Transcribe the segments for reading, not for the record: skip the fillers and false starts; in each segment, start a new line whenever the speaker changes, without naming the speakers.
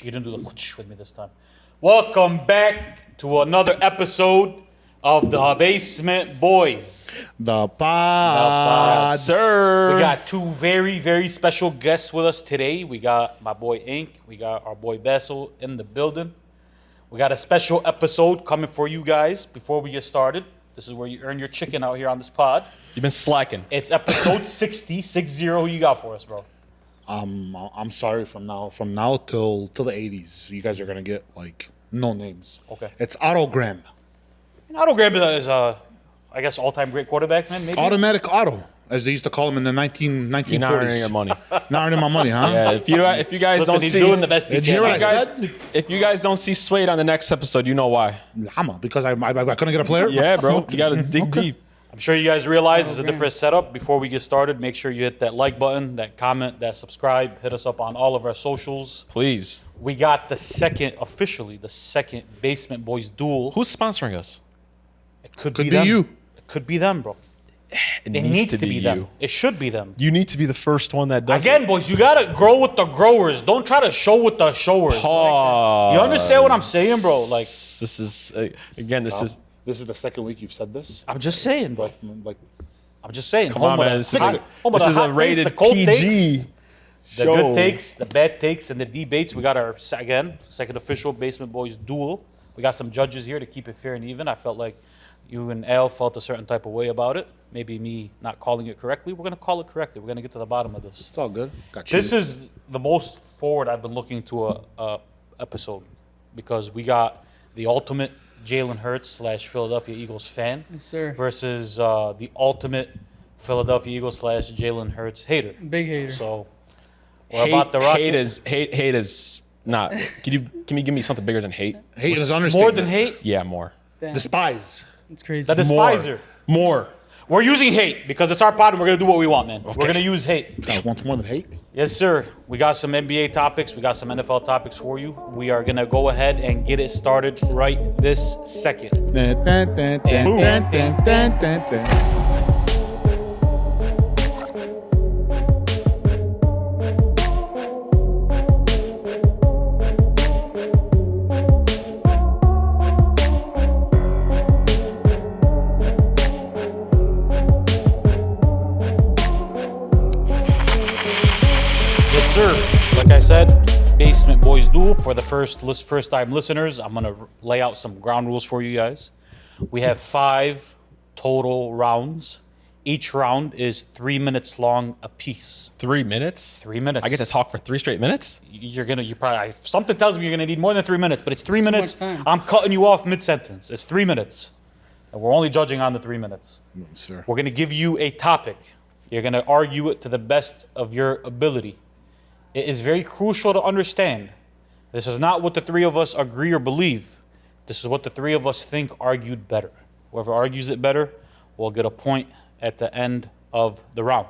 You didn't do the with me this time. Welcome back to another episode of the Basement Boyz.
The pod.
Sir.
We got two very, very special guests with us today. We got my boy Ink. We got our boy Basil in the building. We got a special episode coming for you guys. Before we get started, this is where you earn your chicken out here on this pod.
You've been slacking.
It's episode 60. Who you got for us, bro?
I'm sorry from now till the 80s. You guys are gonna get like no names.
Okay.
It's Otto Graham.
Otto Graham is I guess all-time great quarterback, man. Maybe.
Automatic Otto, as they used to call him in the 1940s.
You're not earning your money.
Not earning my money, huh?
Yeah, if you guys
Listen,
don't
he's
see,
doing the best he
Did you
can.
hear what I said?
if you guys don't see Suede on the next episode, you know why.
Llama, because I couldn't get a player.
Yeah, bro, you gotta dig deep.
I'm sure you guys realize it's a different setup. Before we get started, make sure you hit that like button, that comment, that subscribe. Hit us up on all of our socials.
Please.
We got the second Basement Boyz duel.
Who's sponsoring us?
It could
be
them.
you.
It could be them, bro.
It
It needs to be
you.
them. It should be them.
You need to be the first one that does
Again, boys, you gotta grow with the growers. Don't try to show with the showers.
Pause.
You understand what I'm saying, bro? Like,
this is again.
This is the second week you've said this.
I'm just saying, bro.
Like,
I'm just saying.
Come on, man. This is a
hot
rated
takes, the cold
PG.
takes, the
show.
good takes, the bad takes, and the debates. We got our second official Basement Boyz duel. We got some judges here to keep it fair and even. I felt like you and Al felt a certain type of way about it. Maybe me not calling it correctly. We're gonna call it correctly. We're gonna get to the bottom of this.
it's all good. Got you.
This is the most forward I've been looking to a episode because we got the ultimate Jalen Hurts / Philadelphia Eagles fan
Yes, sir.
versus the ultimate Philadelphia Eagles / Jalen Hurts hater.
Big hater.
So we're about to rock it.
Hate is not. Can you give me something bigger than hate?
hate is
More
understatement.
than hate,
Yeah, more.
Damn.
Despise.
It's crazy.
the despiser.
More.
We're using hate because it's our pod and we're gonna do what we want, man. We're gonna use hate.
God wants more than hate.
Yes, sir. We got some NBA topics. We got some NFL topics for you. We are gonna go ahead and get it started right this second. Yes, sir. Like I said, Basement Boyz duel for the first time listeners. I'm gonna lay out some ground rules for you guys. We have 5 total rounds. Each round is 3 minutes long apiece.
3 minutes.
3 minutes.
I get to talk for 3 straight minutes.
You probably something tells me you're gonna need more than 3 minutes, but it's 3
too
minutes.
much time.
I'm cutting you off mid-sentence. It's 3 minutes, and we're only judging on the 3 minutes.
Sir.
We're gonna give you a topic. You're gonna argue it to the best of your ability. It is very crucial to understand. This is not what the three of us agree or believe. This is what the three of us think argued better. Whoever argues it better will get a point at the end of the round.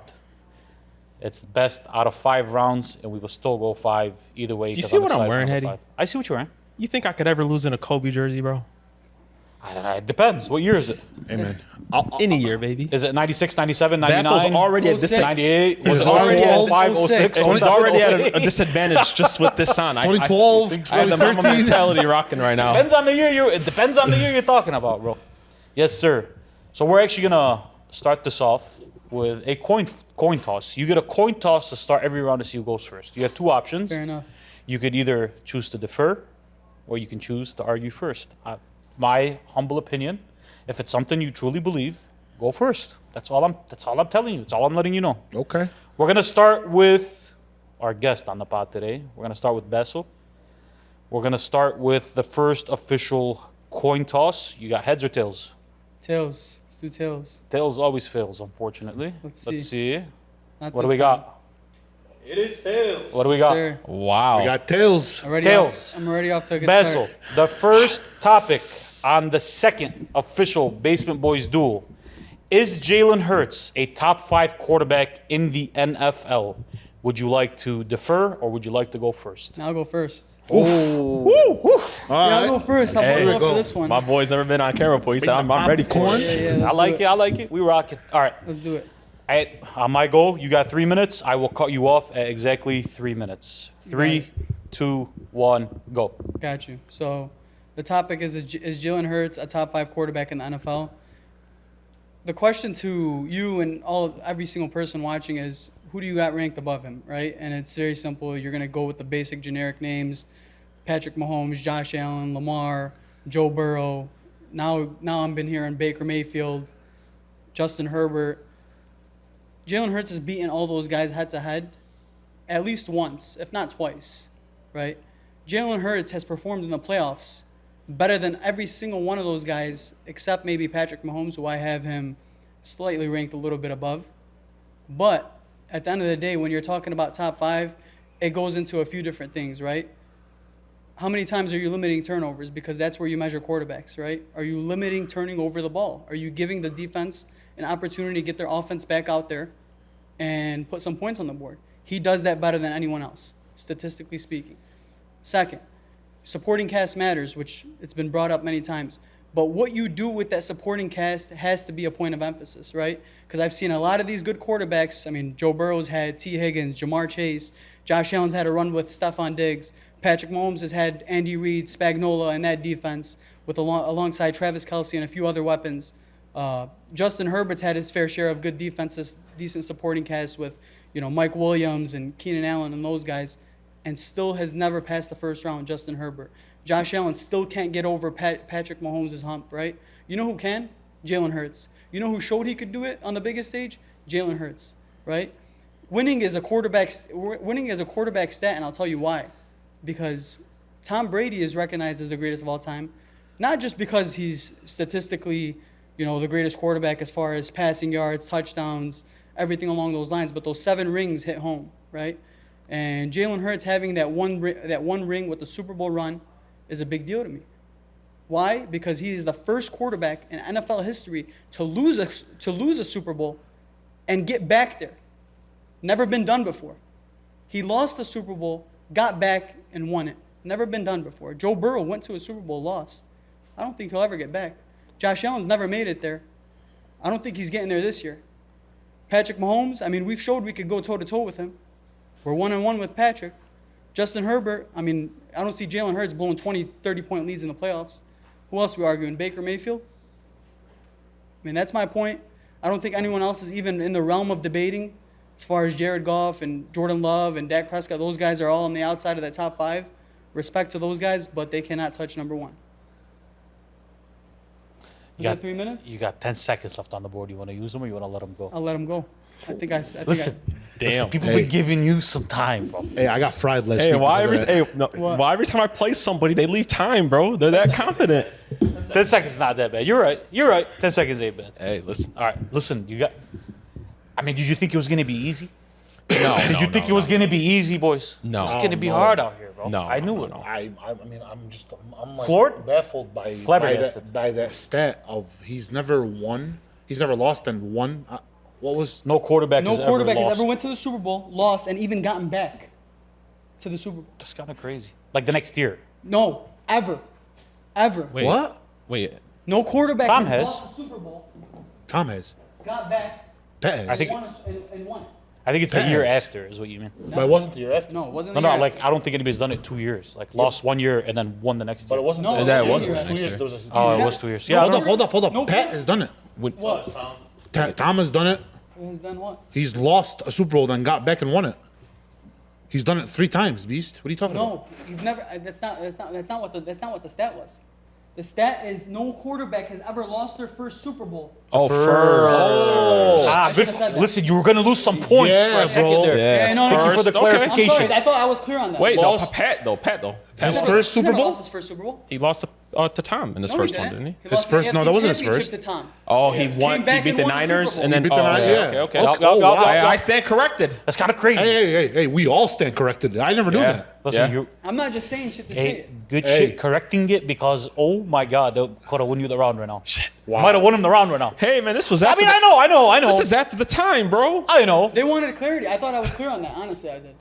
It's best out of 5 rounds, and we will still go 5 either way.
Do you
'cause
see what I'm
excited
wearing,
for
Hetty?
5. I see what you're wearing.
You think I could ever lose in a Kobe jersey, bro?
I don't know, it depends. What year is it?
Amen.
Any year, baby.
Is it 96, 97, 99?
That's already at
06.
98? Was
He's
it already at
12,
5, 06?
He's already at a disadvantage just with this on.
2012,
I have the Mamba
2013.
mentality rocking right now.
It depends on the year you're talking about, bro. Yes, sir. So we're actually gonna start this off with a coin toss. You get a coin toss to start every round to see who goes first. You have 2 options.
Fair enough.
You could either choose to defer, or you can choose to argue first. My humble opinion, if it's something you truly believe, go first. That's all I'm telling you. That's all I'm letting you know.
Okay.
We're gonna start with our guest on the pod today. We're gonna start with Basil. We're gonna start with the first official coin toss. You got heads or tails?
Tails. Let's do tails.
Tails always fails, unfortunately.
Let's
see.
Not
What do
this
we
time.
got?
It is tails.
What do we got?
Sir.
Wow.
We got tails.
Tails. I'm already off to a good
Basil,
start.
the first topic on the second official Basement Boyz duel. Is Jalen Hurts a top 5 quarterback in the NFL? Would you like to defer or would you like to go first?
Now I'll go first.
All
I'll go first. I'm
Hey,
going for this one.
My boy's never been on camera before. He said, I'm ready for
popcorn.
it.
Yeah,
I like it. We rock it. All right.
Let's do it.
On my go, you got 3 minutes. I will cut you off at exactly 3 minutes. 3, 2, 1, go.
Got you. So the topic is Jalen Hurts a top 5 quarterback in the NFL? The question to you and every single person watching is, who do you got ranked above him, right? And it's very simple. You're going to go with the basic generic names: Patrick Mahomes, Josh Allen, Lamar, Joe Burrow. Now I've been hearing Baker Mayfield, Justin Herbert. Jalen Hurts has beaten all those guys head to head at least once, if not twice, right? Jalen Hurts has performed in the playoffs better than every single one of those guys, except maybe Patrick Mahomes, who I have him slightly ranked a little bit above. But at the end of the day, when you're talking about top 5, it goes into a few different things, right? How many times are you limiting turnovers? Because that's where you measure quarterbacks, right? Are you limiting turning over the ball? Are you giving the defense an opportunity to get their offense back out there and put some points on the board? He does that better than anyone else, statistically speaking. Second, supporting cast matters, which it's been brought up many times. But what you do with that supporting cast has to be a point of emphasis, right? Because I've seen a lot of these good quarterbacks. I mean, Joe Burrow's had T. Higgins, Jamar Chase. Josh Allen's had a run with Stephon Diggs. Patrick Mahomes has had Andy Reid, Spagnuolo, and that defense with alongside Travis Kelce and a few other weapons. Justin Herbert's had his fair share of good defenses, decent supporting cast with, Mike Williams and Keenan Allen and those guys, and still has never passed the first round, Justin Herbert. Josh Allen still can't get over Patrick Mahomes' hump, right? You know who can? Jalen Hurts. You know who showed he could do it on the biggest stage? Jalen Hurts, right? Winning is a quarterback stat, and I'll tell you why. Because Tom Brady is recognized as the greatest of all time, not just because he's statistically, the greatest quarterback as far as passing yards, touchdowns, everything along those lines, but those 7 rings hit home, right? And Jalen Hurts having that one ring with the Super Bowl run is a big deal to me. Why? Because he is the first quarterback in NFL history to lose a Super Bowl and get back there. Never been done before. He lost the Super Bowl, got back, and won it. Never been done before. Joe Burrow went to a Super Bowl, lost. I don't think he'll ever get back. Josh Allen's never made it there. I don't think he's getting there this year. Patrick Mahomes, we've showed we could go toe-to-toe with him. We're 1-1 with Patrick. Justin Herbert, I don't see Jalen Hurts blowing 20, 30-point leads in the playoffs. Who else are we arguing? Baker Mayfield? That's my point. I don't think anyone else is even in the realm of debating as far as Jared Goff and Jordan Love and Dak Prescott. Those guys are all on the outside of that top 5. Respect to those guys, but they cannot touch number 1. Is that 3 minutes?
You got 10 seconds left on the board. You want to use them or you want to let them go?
I'll let him go.
Listen, people been giving you some time, bro.
Hey, I got fried last
Hey,
week.
why every time I play somebody, they leave time, bro? They're that confident.
10 seconds is not that bad. You're right. 10 seconds ain't bad.
Hey, listen.
All right, listen. Did you think it was going to be easy?
No.
Did you think it was going to be easy, boys?
No.
It's going to be hard out here, bro.
No,
I knew it.
no.
I'm like
Floored?
baffled by
Flabbergasted.
by that stat of he's never won. He's never lost and won. What was
No quarterback
No
has
quarterback
ever
has
lost.
ever went to the Super Bowl, lost, and even gotten back to the Super Bowl.
That's kind of crazy. Like the next year.
No, ever.
Wait.
what?
Wait.
No quarterback
Tom
has
has.
lost the Super Bowl,
Tom has.
got back,
Pat has.
I think-
and won it.
I think it's the year
Pass.
after is what you mean.
But it wasn't the year after.
No, it wasn't.
No,
the year
like
after.
I don't think anybody's done it 2 years. Like lost 1 year and then won the next year.
But it wasn't.
No,
the,
that
it
wasn't
was
the
2
next
years.
year.
There was a,
Oh, it
not-
was 2 years.
No,
Yeah,
hold up.
No,
Pat has done it.
What?
Tom has done it.
Has done what?
He's lost a Super Bowl, then got back and won it. He's done it 3 times, Beast. What are you talking about?
No, you've never. That's not what the stat was. The stat is no quarterback has ever lost their first Super Bowl.
Oh, first.
I shouldn't have said that.
Listen, you were gonna lose some points
Yeah,
for a second
bro.
there.
Yeah.
no,
Thank you for the
First, okay.
clarification.
I'm sorry. I thought I was clear on that.
Wait, no,
Lost.
Pat though.
His
Never-
first
he
Super
never
Bowl?
lost his first Super Bowl.
He lost to Tom in his
No,
first
he
one,
didn't.
didn't he?
He
His
lost the
first- no,
AFC
that wasn't his
Championship
first.
To Tom.
Oh, he
Came
won.
back
He beat
and
the
won the Super
Niners,
Bowl.
and then
He beat the Niners,
okay,
yeah.
okay.
Okay.
I stand corrected.
That's kind of crazy.
Hey, we all stand corrected. I never knew
Yeah.
that.
Listen,
Yeah.
you
I'm not just saying shit to say
hey,
it.
good
Hey.
shit correcting it because oh my god, they could have won you the round right now.
Wow.
Might have won him the round right now.
Hey, man, this was
I
after.
mean, I know.
This is after the time, bro.
I know.
They wanted clarity. I thought I was clear on that. Honestly, I did.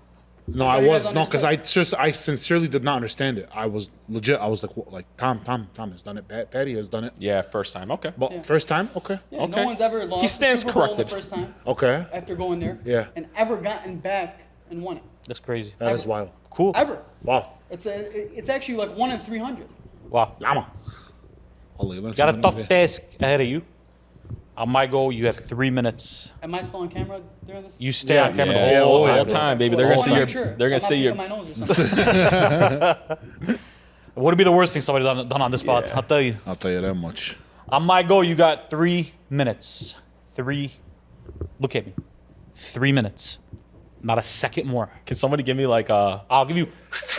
No, I
you
was
guys
no, because I sincerely did not understand it. I was legit. I was like Tom has done it. Patty has done it.
Yeah, first time. Okay.
But first time, okay,
Yeah,
Okay.
No one's ever lost
He stands
the Super Bowl
corrected.
the first time
okay.
after going there.
Yeah.
And ever gotten back and won it.
That's crazy.
That is wild.
Cool.
Ever.
Wow.
It's actually like 1 in 300.
Wow.
Llama. Ollie, learn
Got a
something
tough
new today.
task ahead of you. On my goal, you have 3 minutes.
Am I still on camera during this?
You stay on camera
Yeah,
the whole
all
time.
the time, baby. They're
I
gonna
wanna
see your.
make sure,
They're gonna
so I'm
see your.
not picking my nose or something.
It would be the worst thing somebody's done on this spot.
Yeah.
I'll tell you.
I'll tell you that much.
On my goal, you got 3 minutes. Look at me. 3 minutes. Not a second more.
Can somebody give me like a?
I'll give you.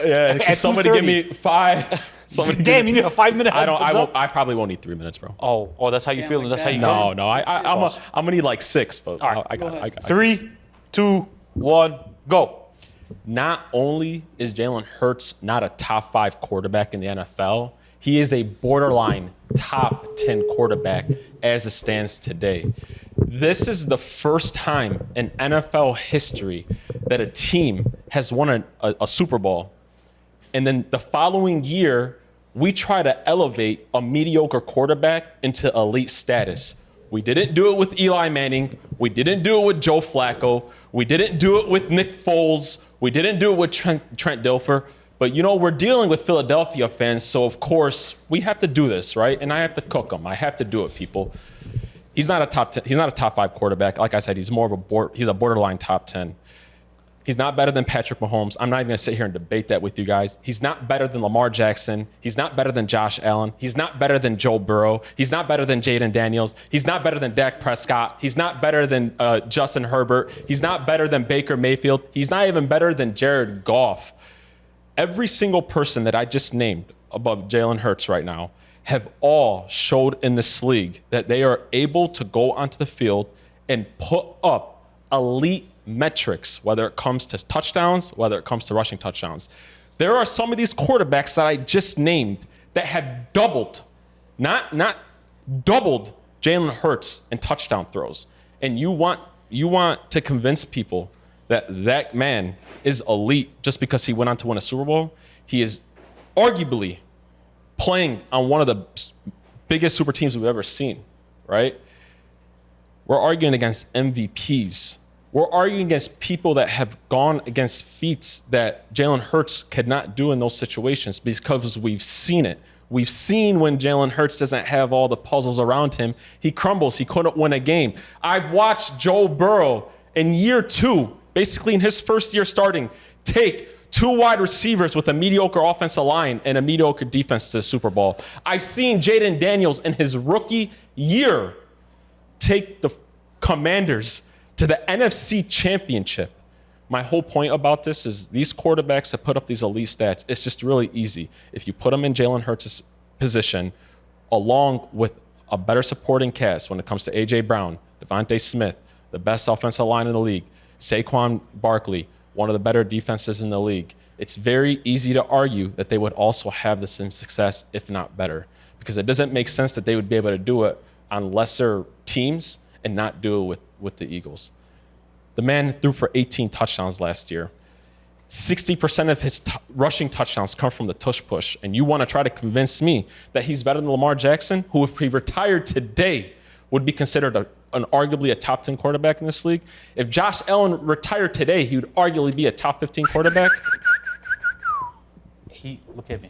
Yeah. Can
At
somebody give
2:30.
me 5? Somebody
Damn,
give
you need a 5 minute.
I don't. I
heads
won't.
up?
I probably won't need 3 minutes, bro.
Oh, that's how you
Damn,
feeling.
like
That's how
that.
you
No,
feeling?
no. I'm gonna need like 6, but
All right.
I
Go
got.
ahead.
3, 2, 1, go.
Not only is Jalen Hurts not a top 5 quarterback in the NFL, he is a borderline top 10 quarterback as it stands today. This is the first time in NFL history that a team has won a Super Bowl. And then the following year, we try to elevate a mediocre quarterback into elite status. We didn't do it with Eli Manning. We didn't do it with Joe Flacco. We didn't do it with Nick Foles. We didn't do it with Trent Dilfer. But, we're dealing with Philadelphia fans, so of course we have to do this, right? And I have to cook them. I have to do it, people. He's not a top 10. He's not a top 5 quarterback. Like I said, he's more of he's a borderline top 10. He's not better than Patrick Mahomes. I'm not even going to sit here and debate that with you guys. He's not better than Lamar Jackson. He's not better than Josh Allen. He's not better than Joe Burrow. He's not better than Jaden Daniels. He's not better than Dak Prescott. He's not better than Justin Herbert. He's not better than Baker Mayfield. He's not even better than Jared Goff. Every single person that I just named above Jalen Hurts right now have all showed in this league that they are able to go onto the field and put up elite metrics, whether it comes to touchdowns, whether it comes to rushing touchdowns. There are some of these quarterbacks that I just named that have doubled, not doubled Jalen Hurts in touchdown throws. And you want to convince people that man is elite just because he went on to win a Super Bowl. He is arguably playing on one of the biggest super teams we've ever seen, right? We're arguing against MVPs. We're arguing against people that have gone against feats that Jalen Hurts could not do in those situations because we've seen it. We've seen when Jalen Hurts doesn't have all the puzzles around him, he crumbles. He couldn't win a game. I've watched Joe Burrow in year 2, basically in his first year starting, take 2 wide receivers with a mediocre offensive line and a mediocre defense to the Super Bowl. I've seen Jaden Daniels in his rookie year take the Commanders to the NFC Championship. My whole point about this is these quarterbacks that put up these elite stats, it's just really easy. If you put them in Jalen Hurts' position, along with a better supporting cast when it comes to A.J. Brown, Devontae Smith, the best offensive line in the league, Saquon Barkley, one of the better defenses in the league, it's very easy to argue that they would also have the same success, if not better, because it doesn't make sense that they would be able to do it on lesser teams and not do it with the Eagles. The man threw for 18 touchdowns last year. 60% of his rushing touchdowns come from the tush push. And you want to try to convince me that he's better than Lamar Jackson, who if he retired today would be considered an arguably a top 10 quarterback in this league. If Josh Allen retired today, he would arguably be a top 15 quarterback.
Look at me.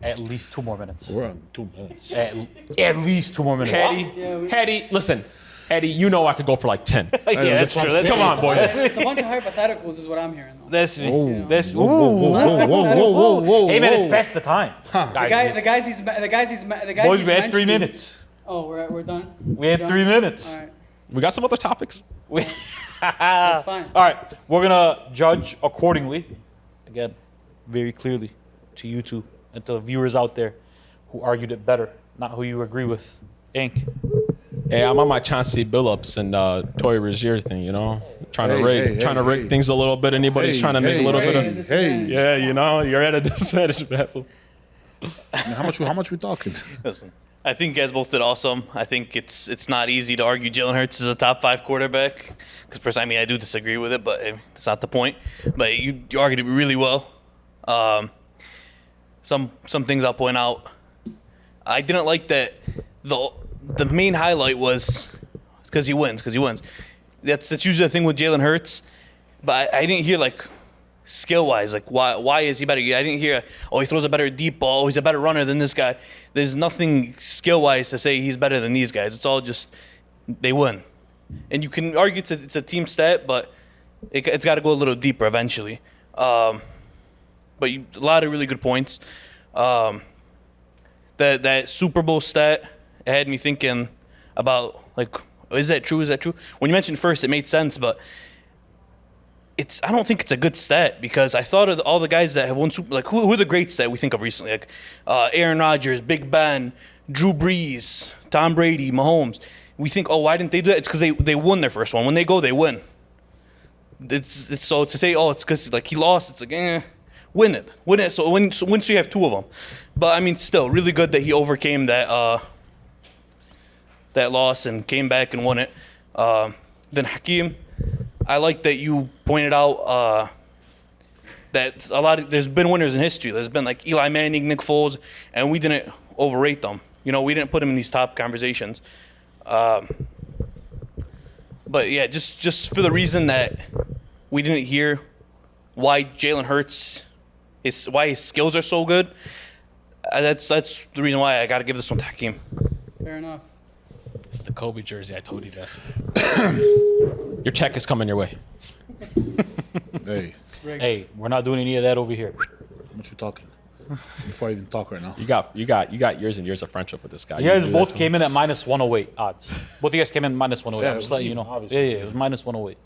At least 2 more minutes.
We're on 2 minutes.
At least 2 more minutes.
Eddie, listen, Eddie, you know I could go for like 10.
Yeah, that's true.
Come on, boy.
It's a bunch of hypotheticals, is what I'm hearing. Though.
That's me.
Whoa.
That's
Whoa, whoa, whoa, whoa.
Hey man, it's past the time.
The guys he's
Boys, we had 3
mentioning-
minutes.
Oh, we're done.
We had 3 minutes.
All right,
We got some other topics.
that's fine.
All right, we're gonna judge accordingly. Again, very clearly to you two and to the viewers out there who argued it better, not who you agree with. Ink.
Hey, I'm on my Chauncey Billups and Toy Rozier thing, trying to rig things a little bit. Anybody's trying to make a little bit of, yeah, you're at a disadvantage, Basil.
How much we talking?
Listen, I think you guys both did awesome. I think it's not easy to argue Jalen Hurts is a top 5 quarterback because personally, I do disagree with it, but that's not the point. But you argued it really well. Some things I'll point out. I didn't like that the main highlight was because he wins. That's usually the thing with Jalen Hurts. but I didn't hear like skill wise, like why is he better? I didn't hear he throws a better deep ball, he's a better runner than this guy. There's nothing skill wise to say he's better than these guys. It's all just they win, and you can argue it's a team stat, but it's got to go a little deeper eventually. But a lot of really good points. That Super Bowl stat had me thinking about like, is that true? Is that true? When you mentioned first, it made sense, but I don't think it's a good stat because I thought of all the guys that have won Super, like who are the greats that we think of recently, like Aaron Rodgers, Big Ben, Drew Brees, Tom Brady, Mahomes. We think, why didn't they do that? It's because they won their first one. When they go, they win. It's so to say, it's because like he lost. It's like, win it. So once you have two of them, but I mean, still really good that he overcame that loss and came back and won it. Then Hakeem, I like that you pointed out that there's been winners in history. There's been like Eli Manning, Nick Foles, and we didn't overrate them. We didn't put them in these top conversations. But yeah, just for the reason that we didn't hear why Jalen Hurts why his skills are so good. That's the reason why I got to give this one to Hakeem.
Fair enough.
It's the Kobe jersey. I told you this. Your check is coming your way.
Hey,
we're not doing any of that over here.
what you talking? Before I even talk right now.
You got years and years of friendship with this guy.
You guys both came in at minus 108 odds. Both of you guys came in minus 108.
Yeah,
I'm just letting you know.
obviously.
Yeah, it was minus 108.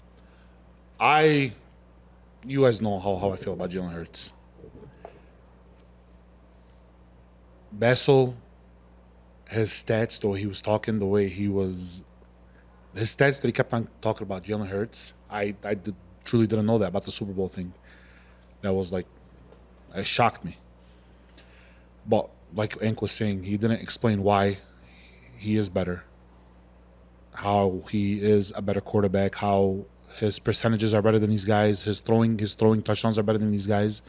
You guys know how I feel about Jalen Hurts. Bessel, his stats, the way he was talking, his stats that he kept on talking about Jalen Hurts, I truly didn't know that about the Super Bowl thing. That was like, it shocked me. But like Enk was saying, he didn't explain why he is better, how he is a better quarterback, how his percentages are better than these guys, his throwing touchdowns are better than these guys.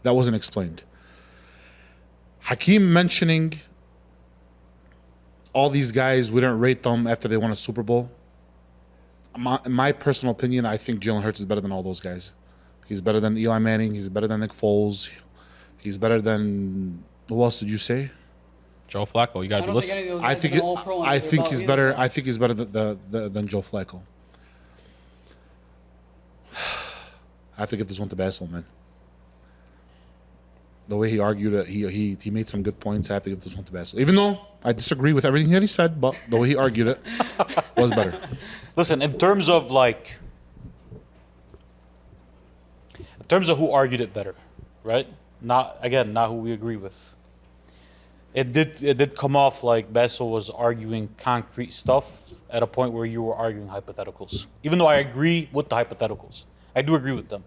That wasn't explained. Hakeem mentioning all these guys, we didn't rate them after they won a Super Bowl. In my personal opinion, I think Jalen Hurts is better than all those guys. He's better than Eli Manning. He's better than Nick Foles. He's better than, who else did you say?
Joe Flacco. You got to listen.
I think he's better. I think he's better than Joe Flacco. I have to give this one to Basil, man. The way he argued it, he made some good points. I have to give this one to Basil. Even though I disagree with everything that he said, but the way he argued it was better.
Listen, in terms of who argued it better, right? Not who we agree with. It did come off like Basil was arguing concrete stuff at a point where you were arguing hypotheticals. Even though I agree with the hypotheticals. I do agree with them.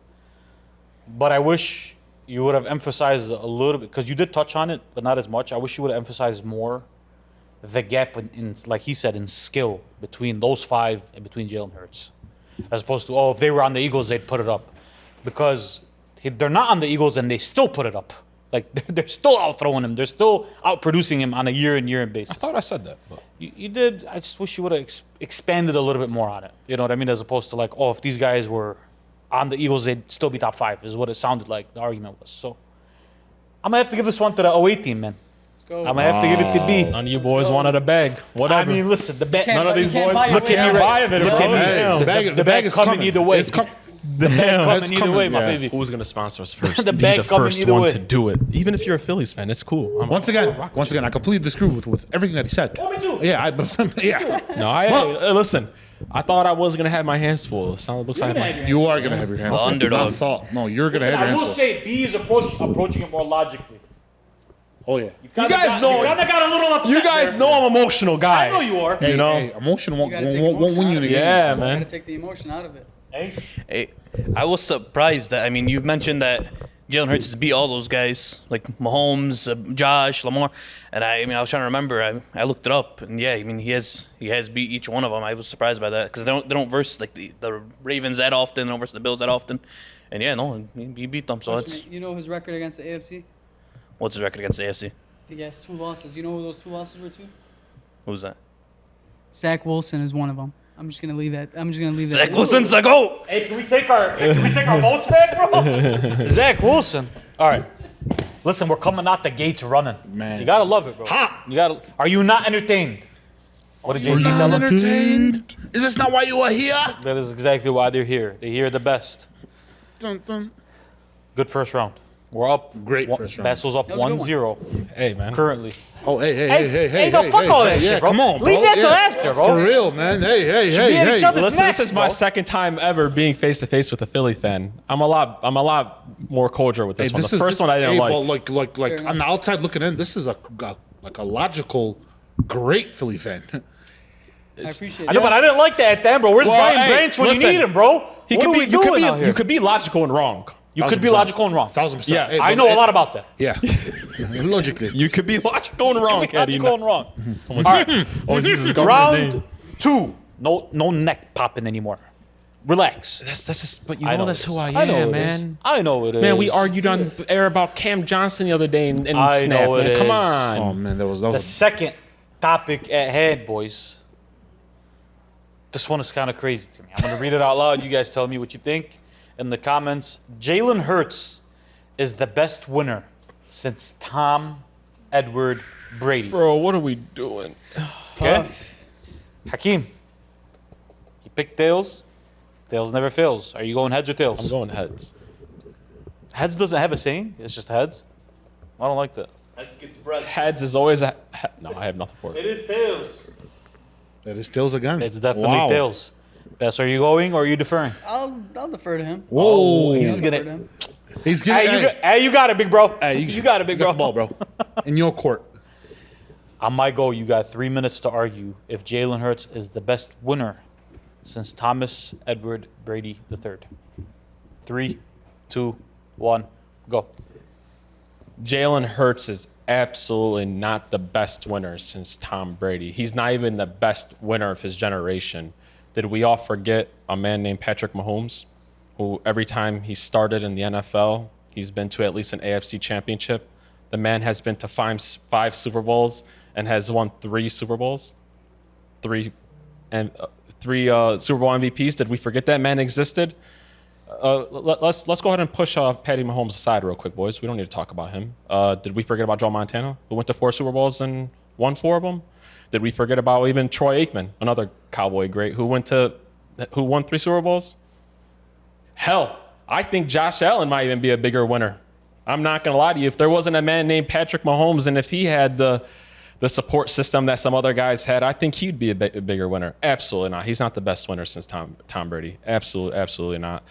But I wish you would have emphasized a little bit, because you did touch on it, but not as much. I wish you would have emphasized more the gap in like he said, in skill between those five and between Jalen Hurts. As opposed to, if they were on the Eagles, they'd put it up. Because they're not on the Eagles and they still put it up. Like, they're still out-throwing him. They're still out-producing him on a year-in basis.
I thought I said that. But.
You did. I just wish you would have expanded a little bit more on it. You know what I mean? As opposed to like, if these guys were on the Eagles, they'd still be top five, is what it sounded like the argument was. So I'm going to have to give this one to the 08 team, man.
Let's go.
I'm going to have to give it to B.
None of you boys wanted a bag. Whatever.
I mean, listen,
None of these boys.
Look at me right. Look at me. The bag is coming either way. The bag coming either way, my baby.
Who's going to sponsor us first?
The
Be
bag
the
coming
first
either
one
way.
to do it. Even if you're a Phillies fan, it's cool.
Once again, I completely disagree with everything that he said.
Oh, me too.
Yeah, yeah.
No, listen. I thought I was going to have my hands full. It looks like
You are gonna have your hands full.
Underdog.
No, you're gonna have your
I
hands
will
full.
say B is approaching it more logically.
Oh yeah.
You guys got a little upset.
You guys know I'm an emotional guy.
I know you are.
Hey,
know?
hey, emotion won't
gotta take
win you
emotion
in
out
the
of it.
game.
Yeah,
You
man.
gotta take the emotion out of it.
Hey, I was surprised that, you mentioned that Jalen Hurts has beat all those guys, like Mahomes, Josh, Lamar, and I was trying to remember. I looked it up, and yeah, he has beat each one of them. I was surprised by that because they don't verse like the Ravens that often, they don't verse the Bills that often, and yeah, no, he beat them. So that's
You know his record against the AFC?
what's his record against the AFC?
I think he has 2 losses. You know who those 2 losses were to?
Who's that?
Zach Wilson is one of them. I'm just gonna leave that. I'm just gonna leave that.
Zach Wilson's the GOAT.
Hey, can we take our votes back, bro? Zach Wilson. All right. Listen, we're coming out the gates running.
Man.
You gotta love it, bro.
Ha!
You gotta. Are you not entertained? What did JC tell him?
entertained. Is this not why you are here?
That is exactly why they're here. They hear the best.
Dun, dun.
Good first round. We're up.
Great first round.
Bassel's up
That was a good
1-0
Hey, man.
currently.
Oh, hey,
no, fuck all that shit, bro.
Come on, bro.
Leave that till
Yeah.
after, bro.
For real, man. Hey,
be at each other's
Listen,
next,
this is my
bro.
second time ever being face to face with a Philly fan. I'm a lot more cordial with this one. The first one I didn't like.
But like on the outside looking in, this is a logical, great Philly fan.
I appreciate
I know,
it.
but I didn't like that at them, bro. Where's
Well,
Brian
hey,
Branch when
listen,
you need him, bro?
He
What
could
are
be,
we
you
doing
could be,
out here?
you could be logical and wrong.
You could be logical and wrong.
1,000%.
Yes.
Hey,
I
but
know a lot about that.
Yeah, logically.
You could be logical and wrong, Eddie.
Logical and wrong. All right.
Oh, Jesus, go
Round 2. No neck popping anymore. Relax.
That's just, but you
I
know
know
that's
it
who
is.
I
I know
am,
it
man.
is. I know it is.
Man, we argued on air about Cam Johnson the other day and
I
Snap.
know it
Man, come
is.
on.
Oh man, that
The
was
second topic at hand, boys. This one is kind of crazy to me. I'm going to read it out loud. You guys tell me what you think in the comments. Jalen Hurts is the best winner since Tom Edward Brady.
Bro, what are we doing?
Okay? Hakeem, you picked tails. Tails never fails. Are you going heads or tails?
I'm going heads.
Heads doesn't have a saying. It's just heads. I don't like that.
Heads is always a. No, I have nothing for it.
is tails.
that is tails again.
It's definitely
Wow.
tails. Bess, are you going or are you deferring?
I'll defer to him.
Whoa,
He's
I'll
gonna.
defer to him.
he's getting.
Hey, you got it, big bro.
Hey,
you got it, big
you got
bro.
the ball, bro. In your court.
On my go, you got 3 minutes to argue if Jalen Hurts is the best winner since Thomas Edward Brady III. 3, 2, 1, go.
Jalen Hurts is absolutely not the best winner since Tom Brady. He's not even the best winner of his generation. Did we all forget a man named Patrick Mahomes, who every time he started in the NFL, he's been to at least an AFC championship? The man has been to five Super Bowls and has won 3 Super Bowls, three Super Bowl MVPs. Did we forget that man existed? Let's go ahead and push Patty Mahomes aside real quick, boys. We don't need to talk about him. Did we forget about Joe Montana, who went to 4 Super Bowls and won 4 of them? Did we forget about even Troy Aikman, another Cowboy great, who won 3 Super Bowls? Hell, I think Josh Allen might even be a bigger winner. I'm not gonna lie to you. If there wasn't a man named Patrick Mahomes, and if he had the support system that some other guys had, I think he'd be a bigger winner. Absolutely not. He's not the best winner since Tom Brady. Absolutely not.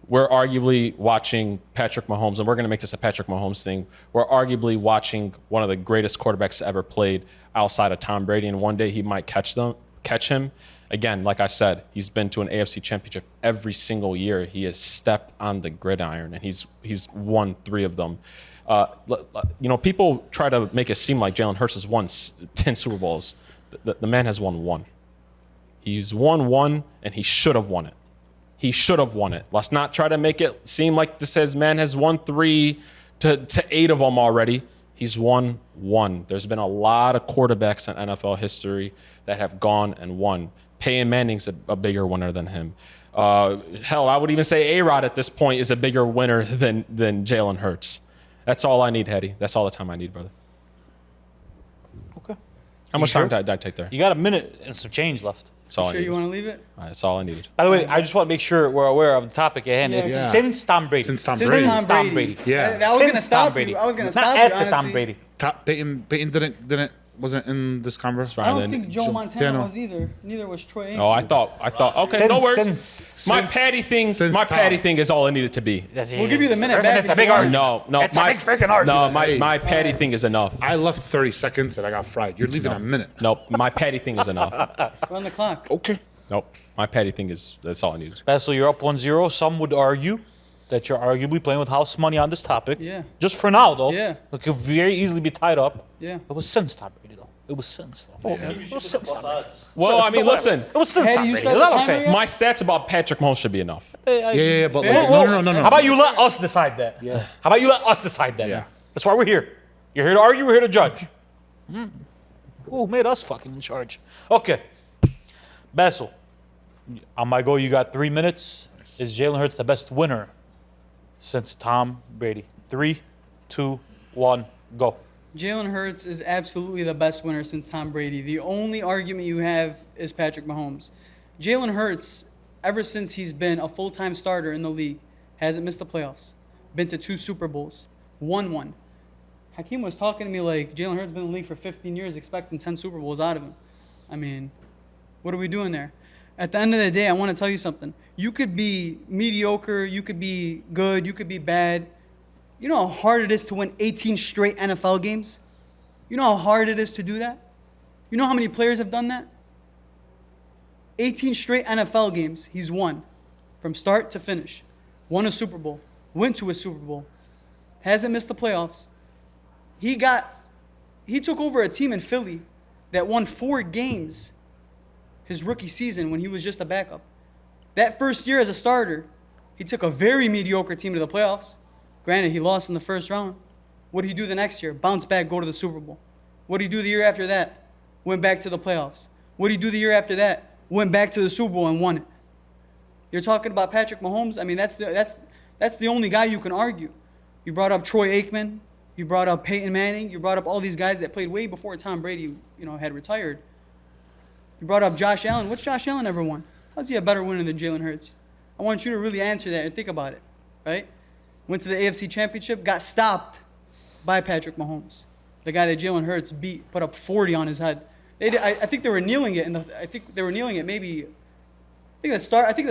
We're arguably watching Patrick Mahomes, and we're going to make this a Patrick Mahomes thing. We're arguably watching one of the greatest quarterbacks ever played outside of Tom Brady, and one day he might catch him. Again, like I said, he's been to an AFC championship every single year. He has stepped on the gridiron, and he's won 3 of them. People try to make it seem like Jalen Hurts has won 10 Super Bowls. The man has won 1. He's won 1, and he should have won it. He should have won it. Let's not try to make it seem like this says man has won 3 to 8 of them already. He's won 1. There's been a lot of quarterbacks in NFL history that have gone and won. Peyton Manning's a bigger winner than him. Hell, I would even say A-Rod at this point is a bigger winner than Jalen Hurts. That's all I need, Hetty. That's all the time I need, brother.
Okay.
How much time did I take there?
You got a minute and some change left.
That's all I
Sure,
needed.
you want to leave it?
That's all I needed.
By the way, I just want to make sure we're aware of the topic at hand.
Yeah.
It's
Yeah.
since Tom Brady.
Since Tom
Since
Brady.
Tom
Tom
Brady.
Brady.
Yeah.
I was gonna
Since
stop
Tom Brady.
you. I was gonna
Not
stop you.
after Tom
honestly.
Brady.
Peyton wasn't in this conversation.
I don't
Then
think Joe Montana
Montana.
was either. Neither was Troy Aikman.
Oh, I thought. Okay, no worries. My Patty thing is all it needed to be.
We'll give you the minute back
It's a
if
big
you want.
argument.
No,
It's a big freaking argument.
No,
Hey.
my Patty thing is enough.
I left 30 seconds and I got fried. You're leaving a minute.
Nope, my Patty thing is enough.
Run the clock.
Okay.
Nope, my Patty thing that's all I needed.
Basil, you're up 1-0. Some would argue that you're arguably playing with house money on this topic.
Yeah.
Just for now, though.
Yeah.
It could very easily be tied up.
Yeah.
It was since Tom Brady, though. It was since, though. It was since Tom Brady.
Well, I mean, listen,
It was since
Hey,
Tom
do you
Brady.
start
That's all
the
I'm saying.
timer
my stats about Patrick Mahomes should be enough.
Yeah, but
Fair.
like, no.
How about you let us decide that? Yeah. How about you let us decide that?
Yeah.
That's why we're here. You're here to argue. We're here to judge. Who made us fucking in charge? Okay. Basil, On my go, you got 3 minutes. Is Jalen Hurts the best winner since Tom Brady? 3, 2, 1, go.
Jalen Hurts is absolutely the best winner since Tom Brady. The only argument you have is Patrick Mahomes. Jalen Hurts, ever since he's been a full-time starter in the league, hasn't missed the playoffs, been to 2 Super Bowls, won 1. Hakeem was talking to me like Jalen Hurts been in the league for 15 years, expecting 10 Super Bowls out of him. I mean, what are we doing there? At the end of the day, I want to tell you something. You could be mediocre, you could be good, you could be bad. You know how hard it is to win 18 straight NFL games? You know how hard it is to do that? You know how many players have done that? 18 straight NFL games he's won from start to finish. Won a Super Bowl, went to a Super Bowl, hasn't missed the playoffs. He took over a team in Philly that won 4 games his rookie season when he was just a backup. That first year as a starter, he took a very mediocre team to the playoffs. Granted, he lost in the first round. What did he do the next year? Bounce back, go to the Super Bowl. What did he do the year after that? Went back to the playoffs. What did he do the year after that? Went back to the Super Bowl and won it. You're talking about Patrick Mahomes. I mean, that's the only guy you can argue. You brought up Troy Aikman. You brought up Peyton Manning. You brought up all these guys that played way before Tom Brady, had retired. You brought up Josh Allen. What's Josh Allen ever won? How's he a better winner than Jalen Hurts? I want you to really answer that and think about it, right? Went to the AFC Championship, got stopped by Patrick Mahomes, the guy that Jalen Hurts beat, put up 40 on his head. I think they were kneeling it. I think the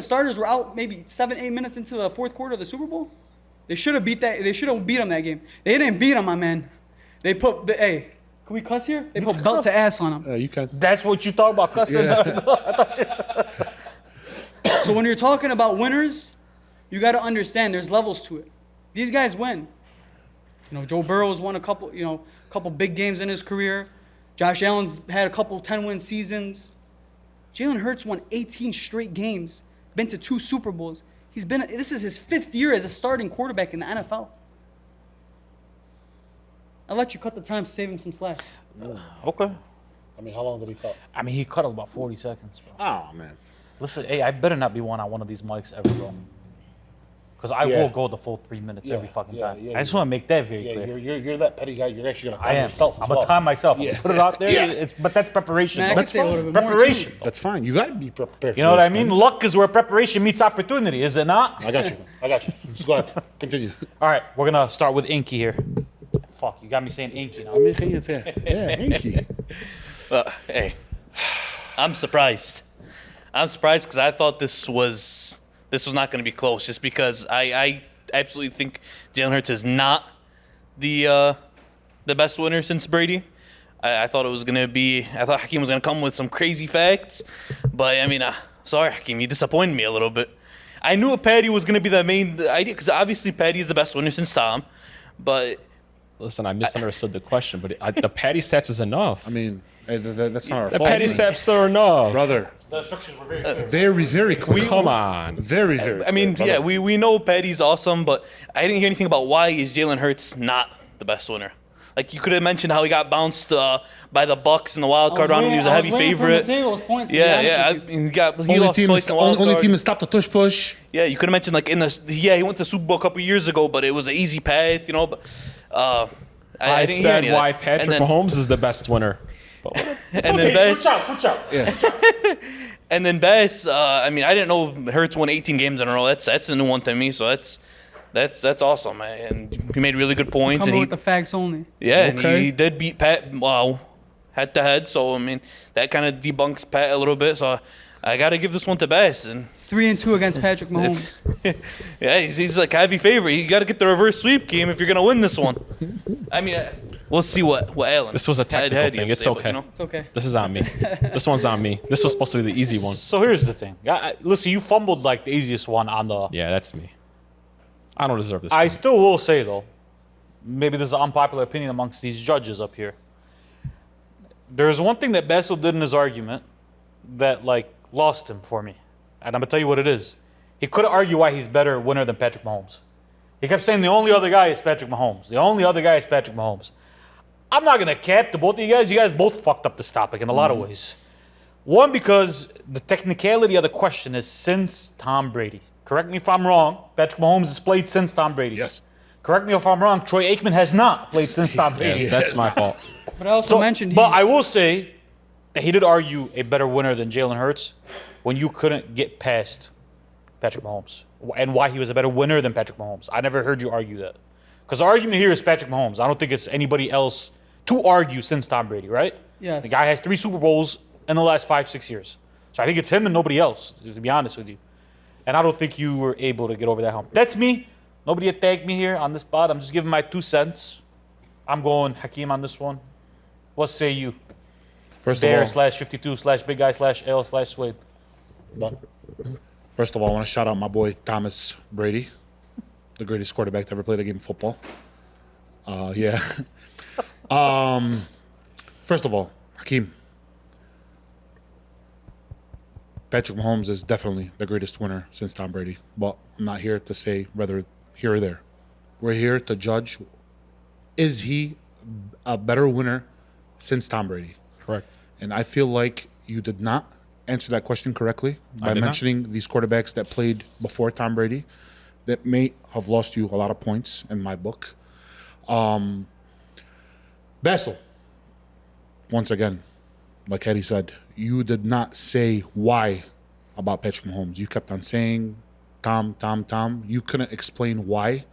starters were out maybe 7-8 minutes into the fourth quarter of the Super Bowl. They should have beat him that game. They didn't beat him, my man. They put can we cuss here? They put belt to ass on him.
You can.
That's what you thought about cussing?
Yeah.
So when you're talking about winners, you got to understand there's levels to it. These guys win. Joe Burrow's won a couple big games in his career. Josh Allen's had a couple 10-win seasons. Jalen Hurts won 18 straight games, been to 2 Super Bowls. This is his 5th year as a starting quarterback in the NFL. I'll let you cut the time, save him some slack.
Okay.
I mean, how long did he cut?
I mean, he cut about 40 seconds, bro.
Oh, man.
Listen, hey, I better not be on one of these mics ever, bro. Because I will go the full 3 minutes every fucking time. I just want to make that very clear.
You're that petty guy. You're actually going to
I am. I'm going to time myself. I'm gonna put it out there. But that's preparation.
Man, I
bro.
could say a little bit more,
Preparation.
That's fine. You got to be prepared.
You know what I mean? Luck is where preparation meets opportunity, is it not?
I got you. Just go ahead. Continue.
All right, we're going to start with Inky here. Fuck, you got me saying Inky now.
Yeah, Inky.
Hey, I'm surprised. I'm surprised because I thought this was not going to be close. Just because I absolutely think Jalen Hurts is not the best winner since Brady. I thought it was going to be. I thought Hakeem was going to come with some crazy facts, but I mean, sorry, Hakeem, you disappointed me a little bit. I knew Patty was going to be the main idea because obviously Patty is the best winner since Tom, but.
Listen, I misunderstood the question, but the Patty stats is enough.
I mean, that's not our
The
fault.
Patty stats are enough.
Brother.
The instructions were very clear.
Very, very clear.
Come on.
Very, very
I mean,
clear,
yeah,
brother.
we know Patty's awesome, but I didn't hear anything about why is Jalen Hurts not the best winner. Like, you could have mentioned how he got bounced by the Bucks in the wild card round when he was a heavy favorite.
Say those points,
Yeah. He lost twice in the wild
Only
card.
team to stop the tush push.
Yeah, you could have mentioned, like, he went to the Super Bowl a couple years ago, but it was an easy path, But I didn't hear
said
any of
why
that.
Patrick Mahomes is the best winner. But
And then Bess,
Switch out.
Yeah.
and then Bess, I mean, I didn't know Hurts won 18 games in a row. That's a new one to me, so that's awesome, man. And he made really good points.
Coming
And
with the facts only.
and
Okay.
he did beat Pat, head to head. So I mean, that kind of debunks Pat a little bit. So I got to give this one to Bess. And
3-2 against Patrick Mahomes.
yeah, he's like heavy favorite. You got to get the reverse sweep game if you're gonna win this one. I mean, we'll see what Allen.
this was a technical
head-to-head
thing.
he has
It's
to say,
okay.
but,
It's okay.
This is on me. This one's on me. This was supposed to be the easy one.
So here's the thing. Listen, you fumbled like the easiest one on the.
Yeah, that's me. I don't deserve this.
I
one.
still will say, though, maybe this is an unpopular opinion amongst these judges up here. There's one thing that Bessel did in his argument that, lost him for me. And I'm going to tell you what it is. He couldn't argue why he's better winner than Patrick Mahomes. He kept saying the only other guy is Patrick Mahomes. The only other guy is Patrick Mahomes. I'm not going to cap to both of you guys. You guys both fucked up this topic in a lot of ways. One, because the technicality of the question is since Tom Brady. Correct me if I'm wrong. Patrick Mahomes has played since Tom Brady.
Yes.
Correct me if I'm wrong. Troy Aikman has not played since Tom Brady.
Yes, that's my fault.
But I also mentioned
But
he's-
I will say that he did argue a better winner than Jalen Hurts when you couldn't get past Patrick Mahomes and why he was a better winner than Patrick Mahomes. I never heard you argue that. Because the argument here is Patrick Mahomes. I don't think it's anybody else to argue since Tom Brady, right?
Yes.
The guy has 3 Super Bowls in the last 5-6 years. So I think it's him and nobody else, to be honest with you. And I don't think you were able to get over that hump. That's me. Nobody attacked me here on this spot. I'm just giving my 2 cents. I'm going Hakeem on this one. What say you?
First of all,
Bear/52/big guy/L/Swade. Done.
First of all, I want to shout out my boy Thomas Brady, the greatest quarterback to ever play the game of football. Yeah. First of all, Hakeem, Patrick Mahomes is definitely the greatest winner since Tom Brady, but I'm not here to say whether here or there. We're here to judge, is he a better winner since Tom Brady?
Correct.
And I feel like you did not answer that question correctly by
did not.
mentioning these quarterbacks that played before Tom Brady that may have lost you a lot of points in my book. Basil, once again, like Eddie said, you did not say why about Patrick Mahomes. You kept on saying Tom. You couldn't explain why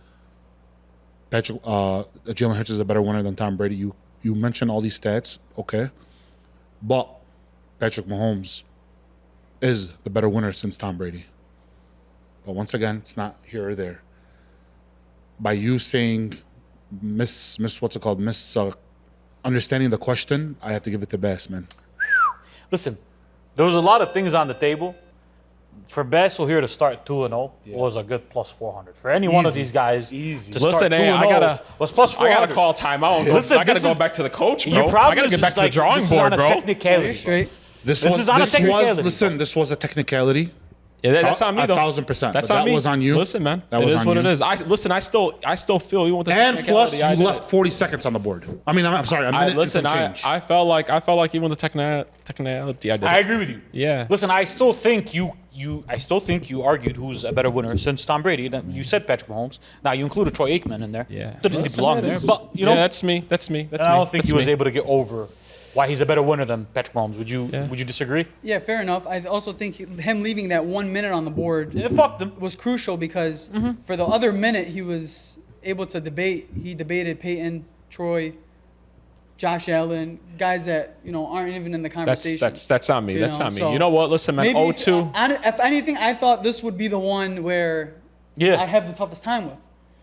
Jalen Hurts is a better winner than Tom Brady. You mentioned all these stats, okay, but Patrick Mahomes is the better winner since Tom Brady. But once again, it's not here or there. By you saying understanding the question, I have to give it to Bass, man.
Listen, there was a lot of things on the table. For Basil here to start 2-0 was a good plus 400. For any one of these guys,
Easy.
to
Listen,
start
hey,
2-0 was plus 400.
I gotta call timeout.
Listen,
I gotta
this
go
is-
back to the coach, bro.
Your
I
problem
gotta
is
get back
just
to the
like,
drawing
this is
board,
on a
bro.
technicality.
You're straight.
This is on a technicality.
This was a technicality.
Yeah, that's on me, though.
1,000%.
That's
But
on
that
me.
was on you.
Listen, man.
That
It
was
is
on
what
you.
it is. I still feel you want the
And plus,
technicality. I
you
did
left
it.
40 seconds on the board. I mean, I'm sorry. A minute and some change.
I felt like you won the technicality. I did.
I agree with you.
Yeah.
Listen, I still think you argued who's a better winner since Tom Brady. You said Patrick Mahomes. Now you included Troy Aikman in there.
Yeah.
Didn't
Listen,
belong
it
there,
is.
but you know,
that's me. That's me.
and I don't think
That's
he was
me.
able to get over why he's a better winner than Patrick Mahomes. Would you
Yeah.
disagree?
Yeah, fair enough. I also think him leaving that 1 minute on the board
Yeah, fuck them.
was crucial because for the other minute he was able to debate. He debated Peyton, Troy, Josh Allen, guys that aren't even in the conversation.
That's on me.
You
That's
know,
on me.
so
You know what? Listen, man.
Maybe
0-2.
if anything, I thought this would be the one where
Yeah.
I'd have the toughest time with.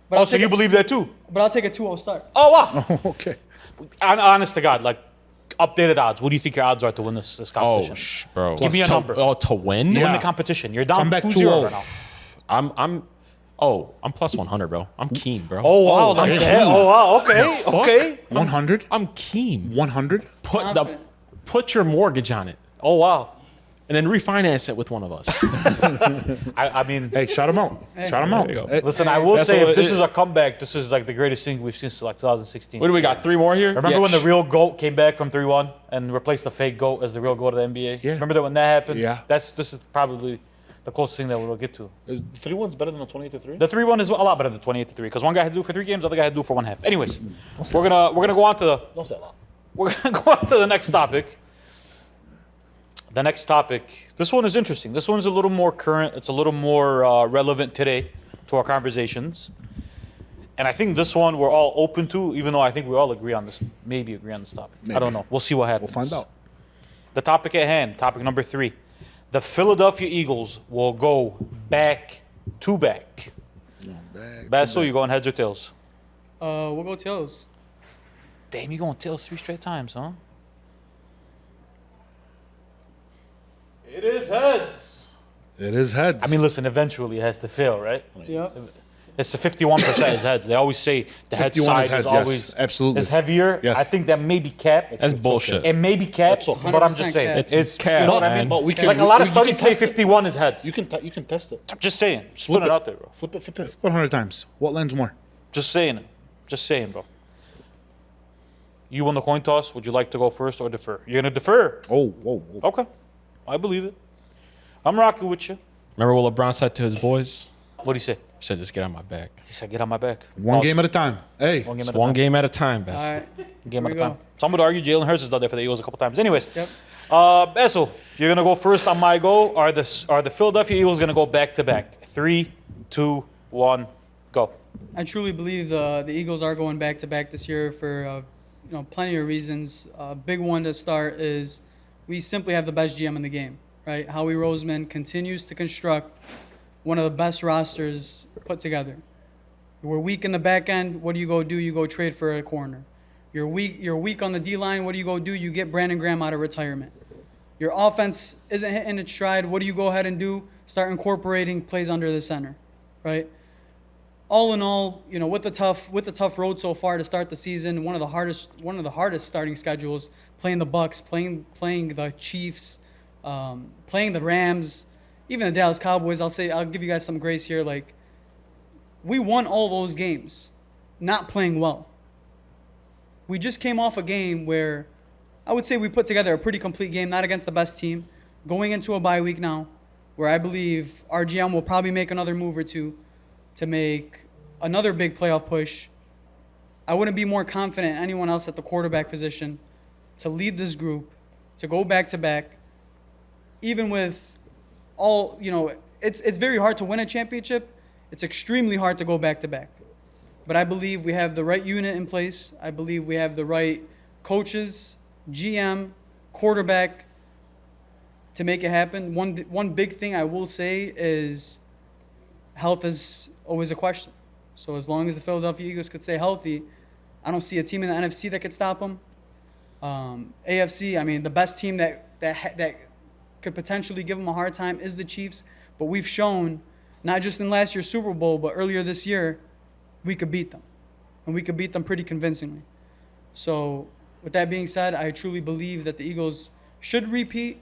But
Also, you believe that too?
But I'll take a 2-0 start.
Oh wow!
Okay.
Honest to God, like updated odds. What do you think your odds are to win this
Oh,
competition?
bro.
Give me a number.
Oh, to win?
To
Yeah.
win the competition, you're down
Come back
2-0
2-0.
right now.
I'm plus 100, bro. I'm keen, bro.
Oh wow!
Oh,
like
yeah.
that. Oh wow! Okay, okay.
100?
I'm keen.
100?
Confident.
Put your mortgage on it
Oh wow!
and then refinance it with one of us.
I mean,
Hey, shout him out. Shout him out.
There you go.
Hey,
listen. I will
That's
say,
what
if this
it-
is a comeback, this is like the greatest thing we've seen since like 2016.
What do we got? 3 more here?
Remember
Yeah.
when the real GOAT came back from 3-1 and replaced the fake GOAT as the real GOAT of the NBA?
Yeah.
Remember that when that happened?
Yeah.
This is probably the closest thing that we'll get to.
Is 3-1's better than a 28-3?
The 3-1 is a lot better than 28-3 because one guy had to do it for 3 games, the other guy had to do it for 1 half. Anyways, we're gonna go on to the
Don't say a lot.
we're gonna go on to the next topic. The next topic. This one is interesting. This one's a little more current. It's a little more relevant today to our conversations. And I think this one we're all open to, even though I think we all agree on this. Maybe agree on this topic. I don't know. We'll see what happens.
We'll find out.
The topic at hand, topic number 3. The Philadelphia Eagles will go back to back. Basil, you going heads or tails?
We'll go tails.
Damn, you going tails 3 straight times, huh? It is heads.
It is heads.
I mean, listen, eventually it has to fail, right?
Yep.
It's the 51% is heads. They always say the head
51
side
is
is,
heads, yes.
always
Absolutely.
is heavier.
Yes.
I think that may be capped.
That's bullshit.
It may be capped,
okay.
but I'm just
100%
saying.
capped.
It's capped,
You know what I
man.
mean?
But
we can-
like a lot of
you can
studies say
test it.
51 is heads.
you can test it.
I'm just saying. Just put it out there, bro.
Flip it 100 times. What lands more?
Just saying it. Just saying, bro. You won the coin toss. Would you like to go first or defer? You're gonna defer.
Oh, whoa.
Okay. I believe it. I'm rocking with you.
Remember what LeBron said to his boys?
What'd he say?
He said, just get on my back.
He said, get on my back.
One game at a time. Hey,
One game
It's
at a
one
time.
game at a time, Bess.
All right.
Game
Here
at
we
a time.
go.
Some would argue Jalen Hurts has done that for the Eagles a couple times. Anyways,
Yep.
Bessel, you're gonna go first on my go. Are the Philadelphia Eagles gonna go back to back? 3, 2, 1, go.
I truly believe the Eagles are going back to back this year for plenty of reasons. Big one to start is we simply have the best GM in the game, right? Howie Roseman continues to construct one of the best rosters put together. We're weak in the back end. What do? You go trade for a corner. You're weak on the D line. What do? You get Brandon Graham out of retirement. Your offense isn't hitting its stride. What do you go ahead and do? Start incorporating plays under the center, right? All in all, with the tough road so far to start the season, one of the hardest starting schedules, playing the Bucks, playing the Chiefs, playing the Rams, even the Dallas Cowboys. I'll give you guys some grace here. Like, we won all those games, not playing well. We just came off a game where I would say we put together a pretty complete game, not against the best team, going into a bye week now, where I believe our GM will probably make another move or two to make another big playoff push. I wouldn't be more confident in anyone else at the quarterback position to lead this group, to go back to back, even with all, it's very hard to win a championship. It's extremely hard to go back to back. But I believe we have the right unit in place. I believe we have the right coaches, GM, quarterback to make it happen. One big thing I will say is health is always a question. So as long as the Philadelphia Eagles could stay healthy, I don't see a team in the NFC that could stop them. AFC, I mean, the best team that could potentially give them a hard time is the Chiefs. But we've shown, not just in last year's Super Bowl, but earlier this year, we could beat them. And we could beat them pretty convincingly. So with that being said, I truly believe that the Eagles should repeat,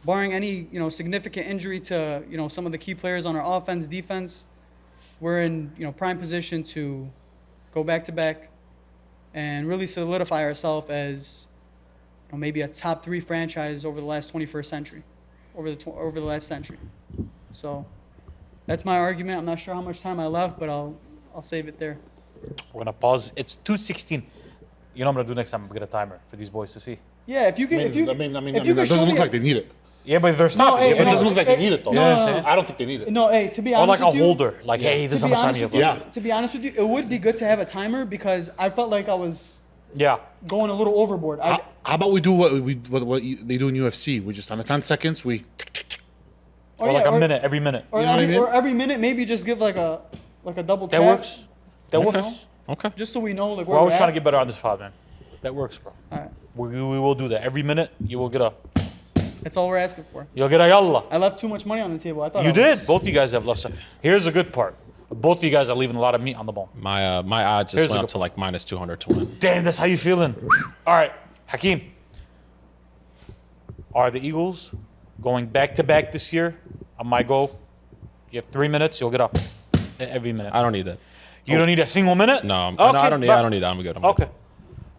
barring any significant injury to some of the key players on our offense, defense. We're in prime position to go back to back and really solidify ourselves as maybe a top 3 franchise over the last 21st century, over the last century. So that's my argument. I'm not sure how much time I left, but I'll save it there.
We're gonna pause. It's 2:16. You know what I'm gonna do next time? I'm gonna get a timer for these boys to see.
Yeah, if you can,
I mean,
you
that doesn't look like they need it.
Yeah, but they're stopping.
hey,
Yeah,
But
but
it
no,
doesn't look like they need it, though.
You know what I'm saying?
I don't think they need it.
No, hey, to be
or
honest
like a
with you,
holder. Like, hey, this is how much time you have.
Yeah.
To be honest with you, it would be good to have a timer because I felt like I was
Yeah.
going a little overboard.
How about we do what they do in UFC? We just on the 10 seconds we.
Or like a minute, every minute.
or,
You know what I mean?
or every minute, maybe just give like a double
That
tap.
works. That
Okay.
works.
Okay.
Just so we know like
We're
where
always
we're
trying
at.
to get better on this pod, man. That works, bro.
All right,
We will do that. Every minute, you will get a.
that's all we're asking for.
You'll get a yalla.
I left too much money on the table. I thought
You
I
did.
was-
Both of you guys have less. Here's the good part. Both of you guys are leaving a lot of meat on the bone.
My odds just
Here's
went
a
up
good-
to like minus 200 to win.
Damn, that's how you feeling. All right, Hakeem. Are the Eagles going back to back this year? On my go, you have 3 minutes. You'll get up every minute.
I don't need that.
You don't need a single minute.
No,
Okay,
I don't need.
but-
I don't need that. I'm good. I'm good.
Okay.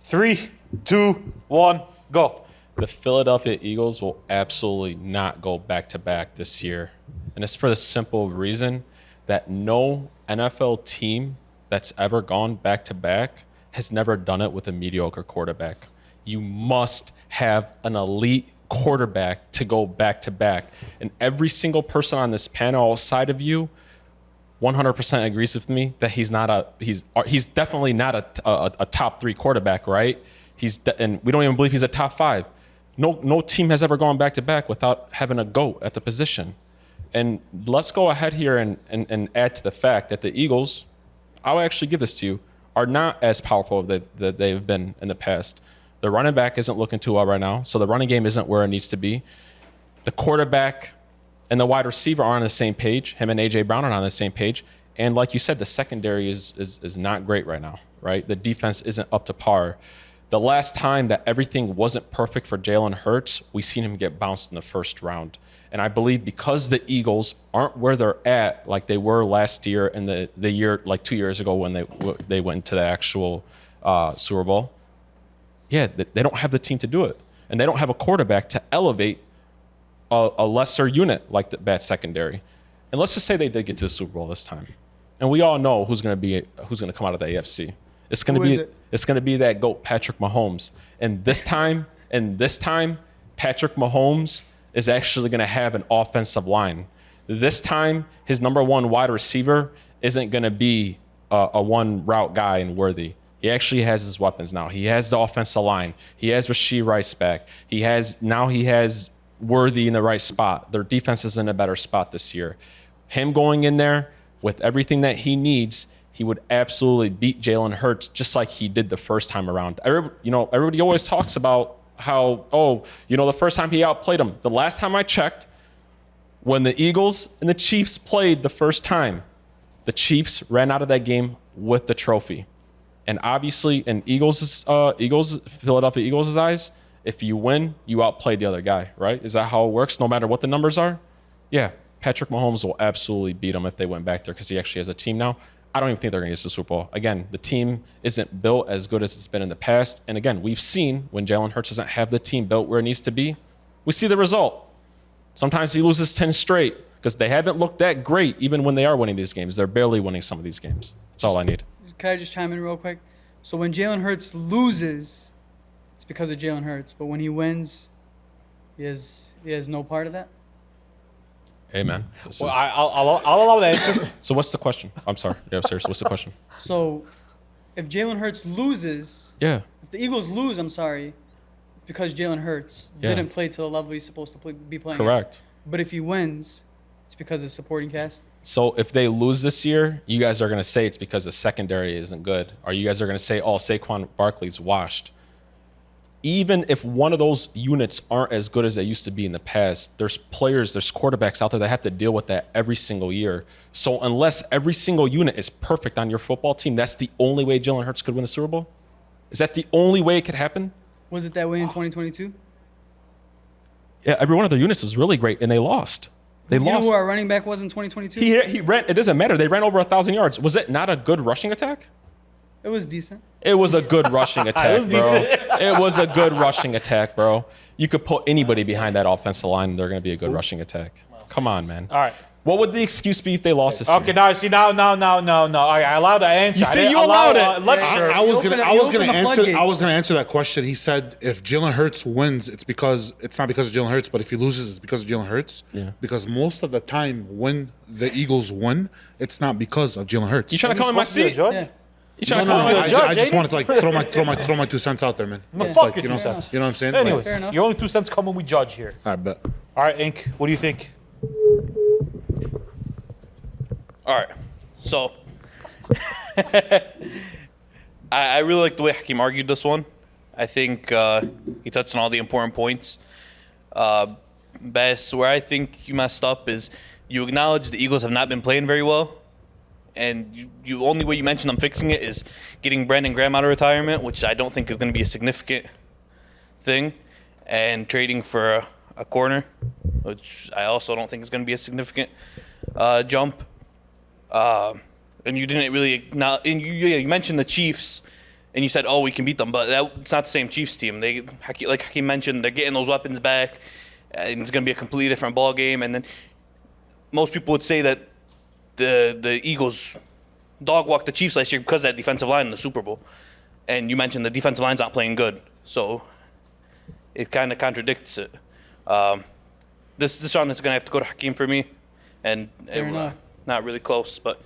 3, 2, 1, go.
The Philadelphia Eagles will absolutely not go back to back this year. And it's for the simple reason that no NFL team that's ever gone back to back has never done it with a mediocre quarterback. You must have an elite quarterback to go back to back. And every single person on this panel outside of you 100% agrees with me that he's definitely not a top 3 quarterback, right? And we don't even believe he's a top 5. No team has ever gone back to back without having a GOAT at the position. And let's go ahead here and add to the fact that the Eagles, I'll actually give this to you, are not as powerful that they've been in the past. The running back isn't looking too well right now, so the running game isn't where it needs to be. The quarterback and the wide receiver are on the same page. Him and A.J. Brown are on the same page. And like you said, the secondary is not great right now, right? The defense isn't up to par. The last time that everything wasn't perfect for Jalen Hurts, we seen him get bounced in the first round. And I believe because the Eagles aren't where they're at like they were last year and the year, like 2 years ago when they went to the actual Super Bowl, yeah, they don't have the team to do it. And they don't have a quarterback to elevate a lesser unit like the bad secondary. And let's just say they did get to the Super Bowl this time. And we all know who's going to come out of the AFC. It's going to be that GOAT Patrick Mahomes. And this time, Patrick Mahomes is actually going to have an offensive line. This time, his number one wide receiver isn't going to be a one route guy in Worthy. He actually has his weapons now. He has the offensive line. He has Rashee Rice back. He has Worthy in the right spot. Their defense is in a better spot this year. Him going in there with everything that he needs, he would absolutely beat Jalen Hurts just like he did the first time around. Everybody always talks about how, the first time he outplayed him. The last time I checked, when the Eagles and the Chiefs played the first time, the Chiefs ran out of that game with the trophy. And obviously, in Philadelphia Eagles' eyes, if you win, you outplayed the other guy, right? Is that how it works, no matter what the numbers are? Yeah, Patrick Mahomes will absolutely beat them if they went back there because he actually has a team now. I don't even think they're going to get to the Super Bowl. Again, the team isn't built as good as it's been in the past. And again, we've seen when Jalen Hurts doesn't have the team built where it needs to be, we see the result. Sometimes he loses 10 straight because they haven't looked that great even when they are winning these games. They're barely winning some of these games. That's all I need.
Can I just chime in real quick? So when Jalen Hurts loses, it's because of Jalen Hurts. But when he wins, he has no part of that?
Hey, man.
Well, I'll allow that answer.
So what's the question? I'm sorry. Yeah, seriously. What's the question?
So if Jalen Hurts loses,
Yeah.
if the Eagles lose, it's because Jalen Hurts didn't play to the level he's supposed to be playing.
Correct.
At. But if he wins, it's because of supporting cast.
So if they lose this year, you guys are going to say it's because the secondary isn't good. Or you guys are going to say, Saquon Barkley's washed. Even if one of those units aren't as good as they used to be in the past, there's quarterbacks out there that have to deal with that every single year. So unless every single unit is perfect on your football team, that's the only way Jalen Hurts could win the Super Bowl? Is that the only way it could happen?
Was it that way in 2022?
Yeah, every one of their units was really great, and they lost.
You know who our running back was in 2022?
He ran. It doesn't matter. They ran over 1,000 yards. Was it not a good rushing attack?
It was decent.
It was a good rushing attack, bro. It was a good rushing attack, bro. You could put anybody behind that offensive line, and they're going to be a good rushing attack. Come on, man.
All right.
What would the excuse be if they lost this year?
Okay, now see, no. I allowed the answer.
You see, you allowed it.
Lecture.
I was gonna answer that question. He said if Jalen Hurts wins, it's not because of Jalen Hurts, but if he loses, it's because of Jalen Hurts.
Yeah.
Because most of the time when the Eagles win, it's not because of Jalen Hurts.
You trying to come in my seat?
Yeah.
You trying to come in my seat?
I just wanted to throw my 2 cents out there, man.
No, fuck your 2
cents.
cents.
You know what I'm saying?
Anyways,
Fair enough.
your only 2 cents come when we judge here.
I bet.
All right, Ink, what do you think?
All right. So I really like the way Hakeem argued this one. I think he touched on all the important points. Best, where I think you messed up is you acknowledge the Eagles have not been playing very well. And you only way you mentioned them fixing it is getting Brandon Graham out of retirement, which I don't think is going to be a significant thing, and trading for a corner, which I also don't think is going to be a significant jump. And you didn't really acknowledge, and you mentioned the Chiefs, and you said, we can beat them, but it's not the same Chiefs team. Like Hakeem mentioned, they're getting those weapons back, and it's going to be a completely different ball game. And then most people would say that the Eagles dog walked the Chiefs last year because of that defensive line in the Super Bowl. And you mentioned the defensive line's not playing good, so it kind of contradicts it. This round is going to have to go to Hakeem for me, and not really close, but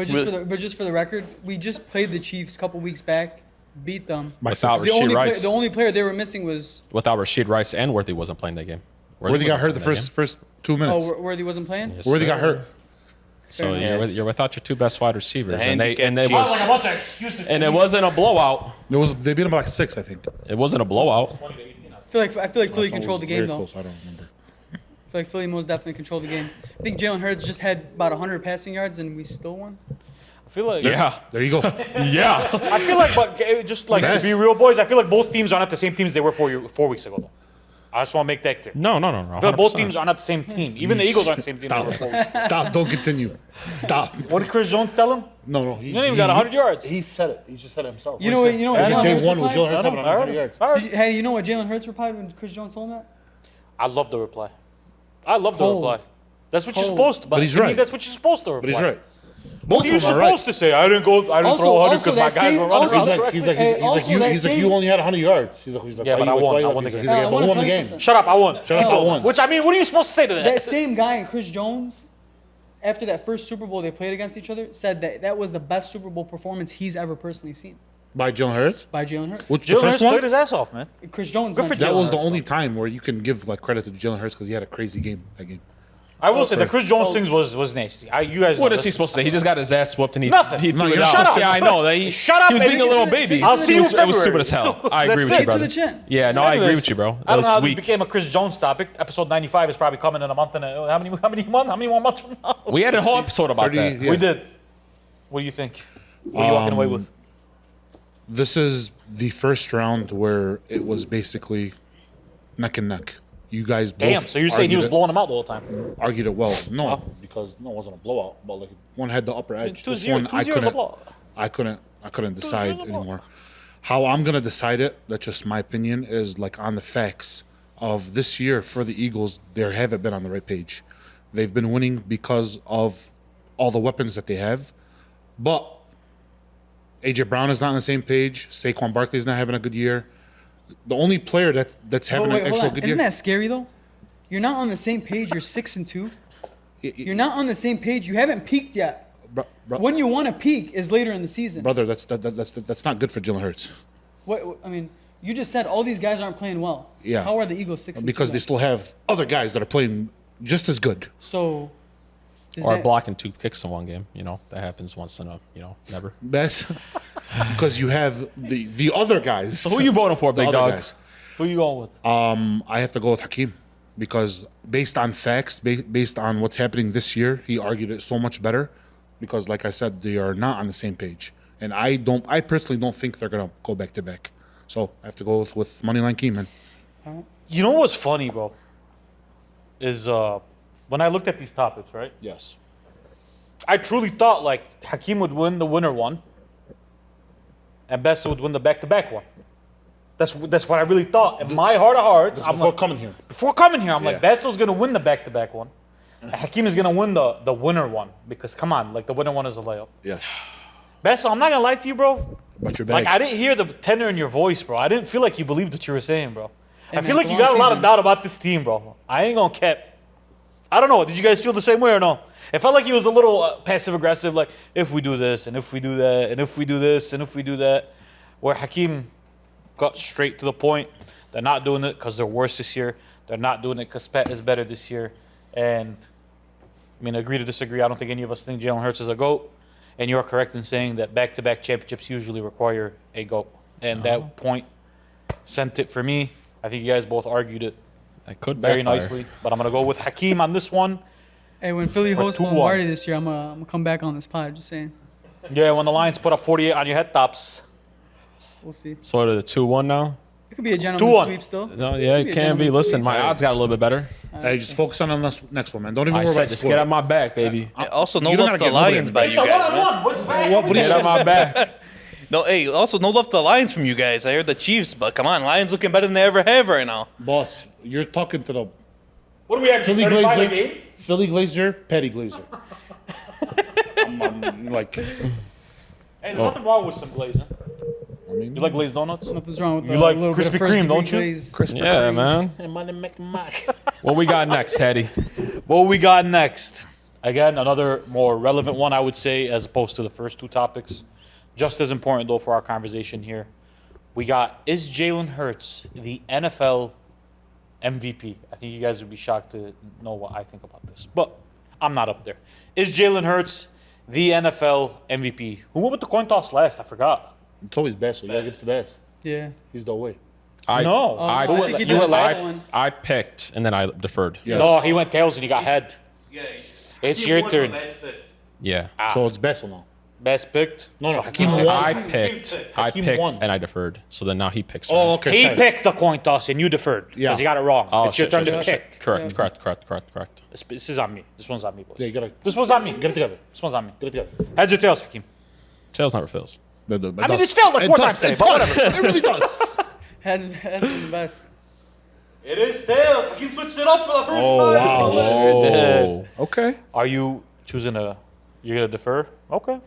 just for the record, we just played the Chiefs a couple weeks back, beat them.
Without Rashee Rice.
The only player they were missing was
without Rashee Rice, and Worthy wasn't playing that game.
Worthy got hurt the first 2 minutes.
Worthy wasn't playing.
Yes,
Worthy
sir.
got hurt.
So you're without your 2 best wide receivers, and
handicap
it
Chiefs.
Like a bunch of excuses.
and it wasn't a blowout.
They beat him by like 6, I think.
It wasn't a blowout.
I feel like Philly controlled the game though.
Close. I don't remember.
I feel like Philly most definitely controlled the game. I think Jalen Hurts just had about 100 passing yards and we still won.
I feel like
There you go.
Yeah.
I feel like, but just like to be real, boys, I feel like both teams are not the same teams they were 4 weeks ago. Though. I just want to make that clear.
No.
I feel like both teams are not the same team. Even the Eagles aren't the same team.
Stop. Stop. Don't continue. Stop.
What did Chris Jones tell him?
No.
He didn't even got 100 yards.
He said it. He just said it himself.
You know what
Day
Jalen
one
Hurts
with Jalen Hurts
replied?
having 100 yards.
All right.
Hey, you know what Jalen Hurts replied when Chris Jones told him that?
I love the reply. I love the
Cold.
reply. That's what you're
Cold.
supposed to.
But he's
to me,
right.
That's what you're supposed to reply.
But he's right.
What
Both
are you
of them are
supposed
right.
to say? I didn't throw 100
Also,
because my
that
guys
same-
were running
also
around.
that-
He's like,
Hey, also that
he's like,
same-
you only had 100 yards. He's like,
Yeah, but I won. I won the game.
He's like,
I
but
wanna
who won the
tell you
game?
something.
Shut up! I won.
Shut up, I won.
Which I mean, what are you supposed to say to
That
that?
same guy and Chris Jones, after that first Super Bowl they played against each other, said that that was the best Super Bowl performance he's ever personally seen
By Jalen Hurts.
by Jalen Hurts.
Which the
Jalen
first
Hurts
one?
played his ass off, man.
Chris Jones.
Good for
mentioned
That
Jalen
was the
Hurts,
only time where you can give like credit to Jalen Hurts because he had a crazy game that game.
I will say the Chris Jones things was nasty. You guys.
What
know
is he
this.
supposed to say? He just got his ass whooped and he
Nothing.
He
No,
threw it
you're
out.
shut up.
Yeah, I know that he.
Shut up
He was
and
being a
listen
little
to
baby.
I'll see
it
you
was,
in
it was
February.
stupid as hell. I agree
That's
with
it.
you, brother.
To the chin.
Yeah, no, I agree
Anyways,
with you, bro.
I
That
don't
was
know how this
weak.
became a Chris Jones topic. Episode 95 is probably coming in a month and how many more months from now?
We had a whole episode about
30,
that.
yeah.
We did. What do you think? What are you walking away with?
This is the first round where it was basically neck and neck. You guys both.
Damn. So you're saying he was blowing him out the whole time?
Argued it well. No, because no, it wasn't a blowout. But like one had the upper edge. This one
2-0
I
is a
couldn't.
blowout.
I couldn't decide
2-0 blowout.
anymore. How I'm gonna decide it? That's just my opinion. Is like on the facts of this year for the Eagles. They haven't been on the right page. They've been winning because of all the weapons that they have, but AJ Brown is not on the same page. Saquon Barkley is not having a good year. The only player that's having
Wait,
an
hold
actual
on.
good
Isn't
year.
that scary though? You're not on the same page. You're 6-2. You're not on the same page. You haven't peaked yet. When you want to peak is later in the season.
Brother, that's not good for Jalen Hurts.
What I mean, you just said all these guys aren't playing well.
Yeah.
How are the Eagles 6-2?
Because they
then?
still have other guys that are playing just as good.
So. Does
Or
that-
blocking 2 kicks in one game. You know, that happens once in a, never.
Best because you have the other guys.
So who you voting for,
The
big
other
dog?
guys.
Who you going with?
I have to go with Hakeem because based on facts, based on what's happening this year, he argued it so much better. Because, like I said, they are not on the same page, and I personally don't think they're gonna go back to back. So I have to go with Moneyline Keeman.
You know what's funny, bro? Is when I looked at these topics, right?
Yes.
I truly thought like Hakeem would win the winner one, and Bessa would win the back-to-back one. That's what I really thought. In my heart of hearts, I'm
Before
like,
coming here.
I'm like,
Yeah.
Besso's gonna win the back-to-back one. And Hakeem is gonna win the winner one because come on, like the winner one is a layup.
Yes.
Besso, I'm not gonna lie to you, bro.
But your bag.
Like I didn't hear the tenor in your voice, bro. I didn't feel like you believed what you were saying, bro. I
man,
feel like
it's a
you got a
long
lot of
season.
doubt about this team, bro. I ain't gonna cap. I don't know. Did you guys feel the same way or no? It felt like he was a little passive aggressive, like if we do this and if we do that and if we do this and if we do that. Where Hakeem got straight to the point. They're not doing it because they're worse this year. They're not doing it because Pat is better this year. And I mean, agree to disagree. I don't think any of us think Jalen Hurts is a GOAT. And you're correct in saying that back-to-back championships usually require a GOAT. And that point sent it for me. I think you guys both argued it
That could
very
backfire.
nicely. But I'm going to go with Hakeem on this one.
Hey, when Philly hosts
2-1.
Lombardi this year, I'm gonna come back on this pod. Just saying.
Yeah, when the Lions put up 48 on your head tops.
We'll see.
So what are the 2-1 now?
It could be a gentleman's
2-1.
sweep still.
No, yeah,
Could
it
a
can be.
gentleman's
Listen,
sweep.
my odds got a little bit better.
Hey, just focus on the next one, man. Don't even
I
worry
said,
about the
just
score.
get on my back, baby.
Also, no
You don't
love
gotta
to the
get nobody
Lions
in
by
the
you guys, man.
What do you
Get on my back.
No, hey, also no love to the Lions from you guys. I heard the Chiefs, but come on, Lions looking better than they ever have right now.
Boss, you're talking to the
What do we have?
Philly
35 a
Glazer,
game?
Philly Glazer, Petty Glazer. I'm like,
Hey, there's nothing wrong with some glazing.
I mean,
You like glazed donuts?
Nothing's wrong with
You
a
like
little bit of
Krispy
first
Kreme,
degree
don't you?
glaze.
Yeah, man. What we got next, Hattie?
What we got next? Again, another more relevant one, I would say, as opposed to the first two topics. Just as important, though, for our conversation here. We got, is Jalen Hurts the NFL MVP? I think you guys would be shocked to know what I think about this. But I'm not up there. Is Jalen Hurts the NFL MVP? Who went with the coin toss last? I forgot.
it's always best. So you gotta give it to best.
Yeah.
He's the way.
No.
I,
I think he
you
did
went
the last
last?
one.
I picked, and then I deferred.
Yes.
No, he went tails and he got head.
Yeah,
It's your turn.
Yeah.
So it's best or no?
Best picked.
No, no. Hakeem
I
won.
picked,
Hakeem
I
won.
picked, and I deferred. So then now he picks.
Oh,
right?
okay.
He
sorry.
picked the coin toss and you deferred because
Yeah.
you got it wrong.
Oh,
It's your
shit,
turn
shit,
to
shit,
pick.
shit. Correct.
This is on me. This one's on me, boys.
Yeah, you gotta
This one's on me.
get it together.
This one's on me.
Get it together.
Heads or tails, Hakeem?
Tails never fails.
I
I mean, it's failed like 4 times today, but whatever.
It really does.
Hasn't been the best.
It is tails. Hakeem switched it up for the first
Oh,
time.
wow.
Sure did.
Whoa.
Okay.
Are you choosing you're going to defer? Okay.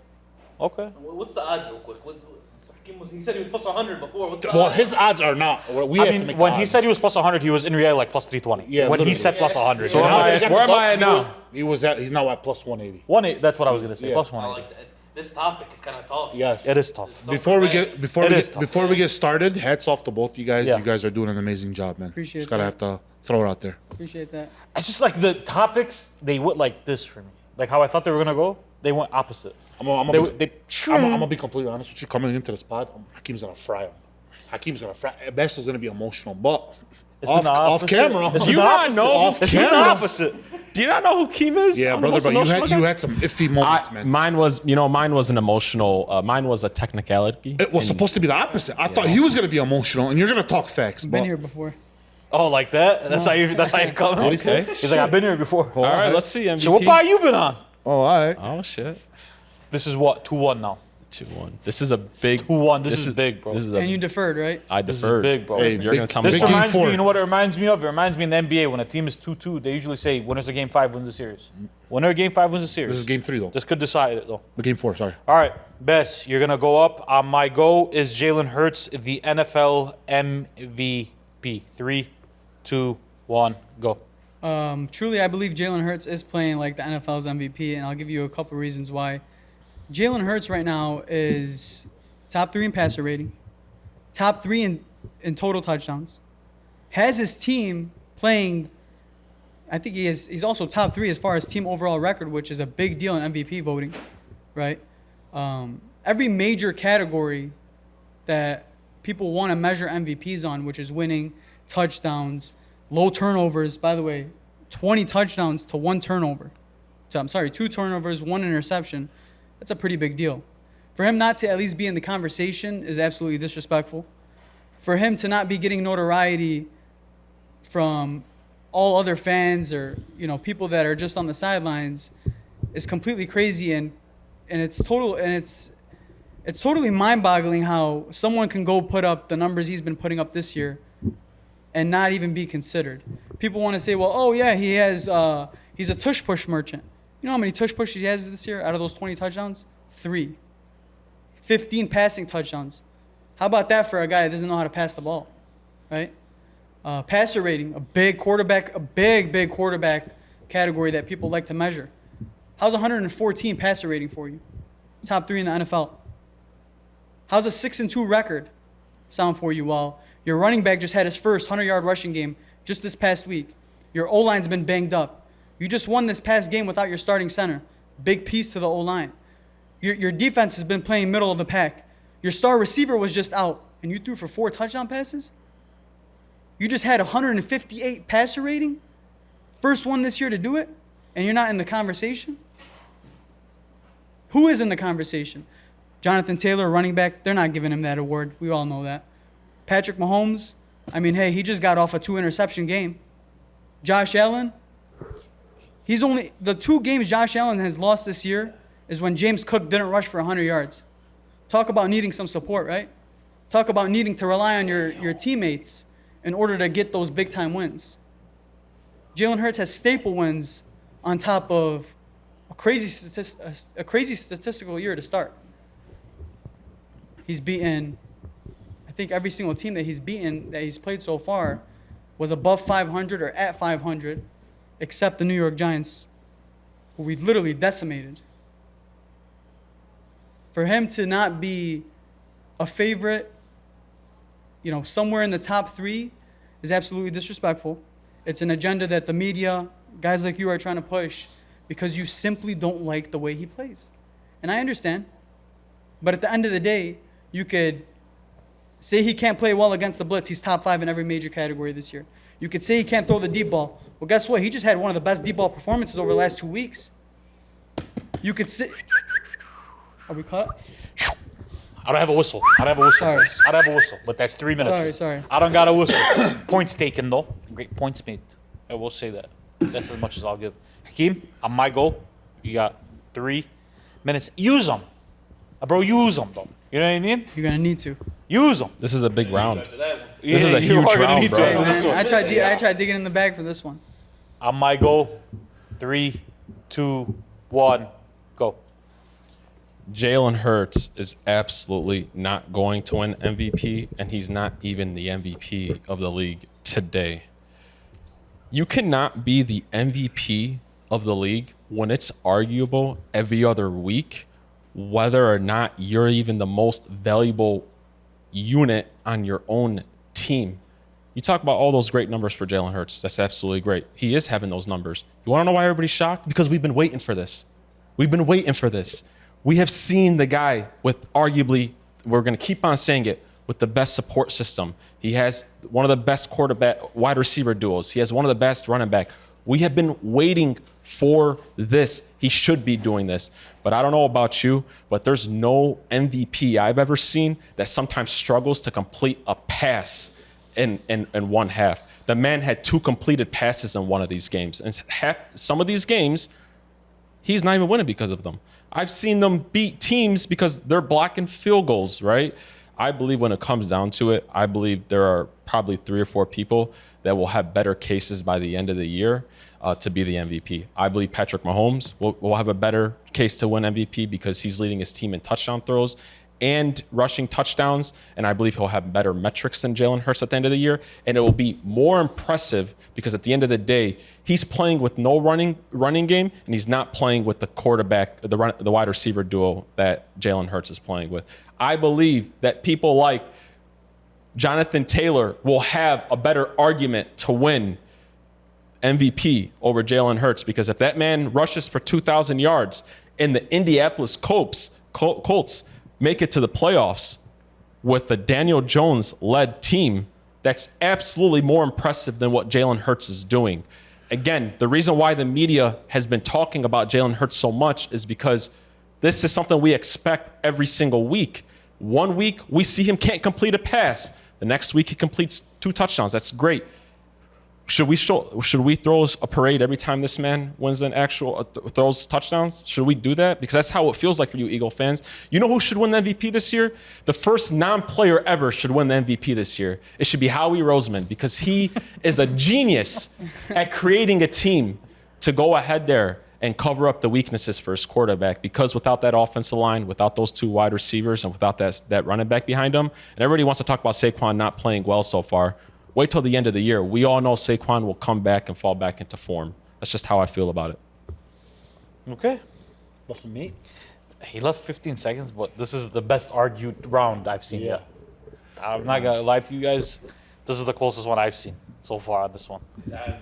What's the odds, real quick? Hakeem he said he was plus 100 before. What's the
Well,
odds?
his odds are not. We have to make
when
the
he
odds.
said he was plus 100, he was in reality like plus 320.
Yeah,
when he
literally.
said plus 100.
So
you
am
know?
I- where am I at now?
He's now at plus 180.
180, that's what I was going to say.
Yeah.
Plus
I
180.
like that. This topic is kind of tough.
Yes.
It is tough.
Before we
It is tough.
before we get started, hats off to both you guys.
Yeah.
You guys are doing an amazing job, man.
Appreciate
Just gotta
that.
have to throw it out there.
Appreciate that.
It's just like the topics, they went like this for me. Like how I thought they were going to go, they went opposite.
I'm gonna
They
be completely honest with you. Coming into the spot, Hakeem's gonna fry him. Hakeem's gonna fry. Bessel's gonna be emotional, but
It's been the
off
opposite.
camera.
It's
Do you
been the
not
opposite.
know
Off
It's been the
camera.
opposite.
Do you not know who Keem is?
Yeah,
I'm the
brother,
most
but
emotional
you
guy.
had some iffy moments, man.
Mine was an emotional. Mine was a technicality.
It was supposed to be the opposite. I thought he was gonna be emotional, and you're gonna talk facts.
Been
But
here before.
Oh, like that? That's how you come.
What'd he say?
He's like, I've been here before.
All right, let's see MVP.
So what part you been on?
oh, all right.
Oh shit.
This is what 2-1 now.
2-1. This is a big
2-1. This is big, bro.
This is
And you
a,
deferred, right?
I
This is
deferred.
big, bro.
Hey,
You're
big-
gonna tell me
This
big
why.
game
reminds me,
four.
you know what it reminds me of? It reminds me in the NBA when a team is 2-2, they usually say winners of game 5 wins the series. Winner of game 5 wins the series.
This is game 3 though.
This could decide it though.
Game 4. Sorry.
All right, Bess, you're gonna go up. My go is Jalen Hurts, the NFL MVP. 3, 2, 1, go.
Truly, I believe Jalen Hurts is playing like the NFL's MVP, and I'll give you a couple reasons why. Jalen Hurts right now is top 3 in passer rating, top 3 in total touchdowns, has his team playing. I think he's also top 3 as far as team overall record, which is a big deal in MVP voting, right? Every major category that people want to measure MVPs on, which is winning, touchdowns, low turnovers. By the way, 20 touchdowns to 1 turnover. So I'm sorry, 2 turnovers, 1 interception. That's a pretty big deal. For him not to at least be in the conversation is absolutely disrespectful. For him to not be getting notoriety from all other fans or people that are just on the sidelines is completely crazy, and it's totally mind-boggling how someone can go put up the numbers he's been putting up this year and not even be considered. People want to say, well, oh yeah, he's a tush push merchant. You know how many tush pushes he has this year out of those 20 touchdowns? 3. 15 passing touchdowns. How about that for a guy that doesn't know how to pass the ball, right? Passer rating, a big big quarterback category that people like to measure. How's 114 passer rating for you? Top 3 in the NFL. How's a 6-2 record sound for you while your running back just had his first 100-yard rushing game just this past week? Your O-line's been banged up. You just won this past game without your starting center. Big piece to the O-line. Your defense has been playing middle of the pack. Your star receiver was just out, and you threw for 4 touchdown passes? You just had 158 passer rating? First one this year to do it? And you're not in the conversation? Who is in the conversation? Jonathan Taylor, running back, they're not giving him that award. We all know that. Patrick Mahomes, I mean, hey, he just got off a 2-interception game. Josh Allen, the 2 games Josh Allen has lost this year is when James Cook didn't rush for 100 yards. Talk about needing some support, right? Talk about needing to rely on your teammates in order to get those big-time wins. Jalen Hurts has staple wins on top of a crazy statistical year to start. He's beaten, I think every single team that he's beaten, that he's played so far, was above 500 or at 500, except the New York Giants, who we literally decimated. For him to not be a favorite, somewhere in the top 3 is absolutely disrespectful. It's an agenda that the media, guys like you, are trying to push because you simply don't like the way he plays. And I understand. But at the end of the day, you could say he can't play well against the blitz. He's top 5 in every major category this year. You could say he can't throw the deep ball. Well, guess what? He just had one of the best deep ball performances over the last 2 weeks. You could say... Are we cut?
I don't have a whistle.
Sorry.
I don't have a whistle, but that's 3 minutes.
Sorry.
I don't got a whistle. Points taken, though. Great points made. I will say that. That's as much as I'll give. Hakeem, on my goal, you got 3 minutes. Use them. Bro, use them, though. You know what I mean?
You're going to need to.
Use them.
This is a big round.
This
is a huge round, bro.
Hey, man, I tried digging in the bag for this one.
I might go 3, 2, 1, go.
Jalen Hurts is absolutely not going to win MVP, and he's not even the MVP of the league today. You cannot be the MVP of the league when it's arguable every other week whether or not you're even the most valuable unit on your own team. You talk about all those great numbers for Jalen Hurts. That's absolutely great. He is having those numbers. You want to know why everybody's shocked? Because we've been waiting for this. We've been waiting for this. We have seen the guy with arguably, we're going to keep on saying it, with the best support system. He has one of the best quarterback wide receiver duos. He has one of the best running back. We have been waiting for this. He should be doing this. But I don't know about you, but there's no MVP I've ever seen that sometimes struggles to complete a pass in one half. The man had 2 completed passes in one of these games. And some of these games, he's not even winning because of them. I've seen them beat teams because they're blocking field goals, right? I believe when it comes down to it, I believe there are probably 3 or 4 people that will have better cases by the end of the year to be the MVP. I believe Patrick Mahomes will have a better case to win MVP because he's leading his team in touchdown throws and rushing touchdowns, and I believe he'll have better metrics than Jalen Hurts at the end of the year, and it will be more impressive because at the end of the day, he's playing with no running game, and he's not playing with the quarterback, the wide receiver duo that Jalen Hurts is playing with. I believe that people like Jonathan Taylor will have a better argument to win MVP over Jalen Hurts because if that man rushes for 2,000 yards and the Indianapolis Colts make it to the playoffs with the Daniel Jones-led team, that's absolutely more impressive than what Jalen Hurts is doing. Again, the reason why the media has been talking about Jalen Hurts so much is because this is something we expect every single week. One week, we see him can't complete a pass. The next week, he completes 2 touchdowns. That's great. Should we throw a parade every time this man wins an actual throws touchdowns? Should we do that? Because that's how it feels like for you Eagle fans. You know who should win the MVP this year? The first non-player ever should win the MVP this year. It should be Howie Roseman because he is a genius at creating a team to go ahead there and cover up the weaknesses for his quarterback because without that offensive line, without those 2 wide receivers, and without that running back behind him, and everybody wants to talk about Saquon not playing well so far, wait till the end of the year. We all know Saquon will come back and fall back into form. That's just how I feel about it.
Okay. Listen, me. He left 15 seconds, but this is the best argued round I've seen yet. I'm not going to lie to you guys. This is the closest one I've seen so far on this one.
I'm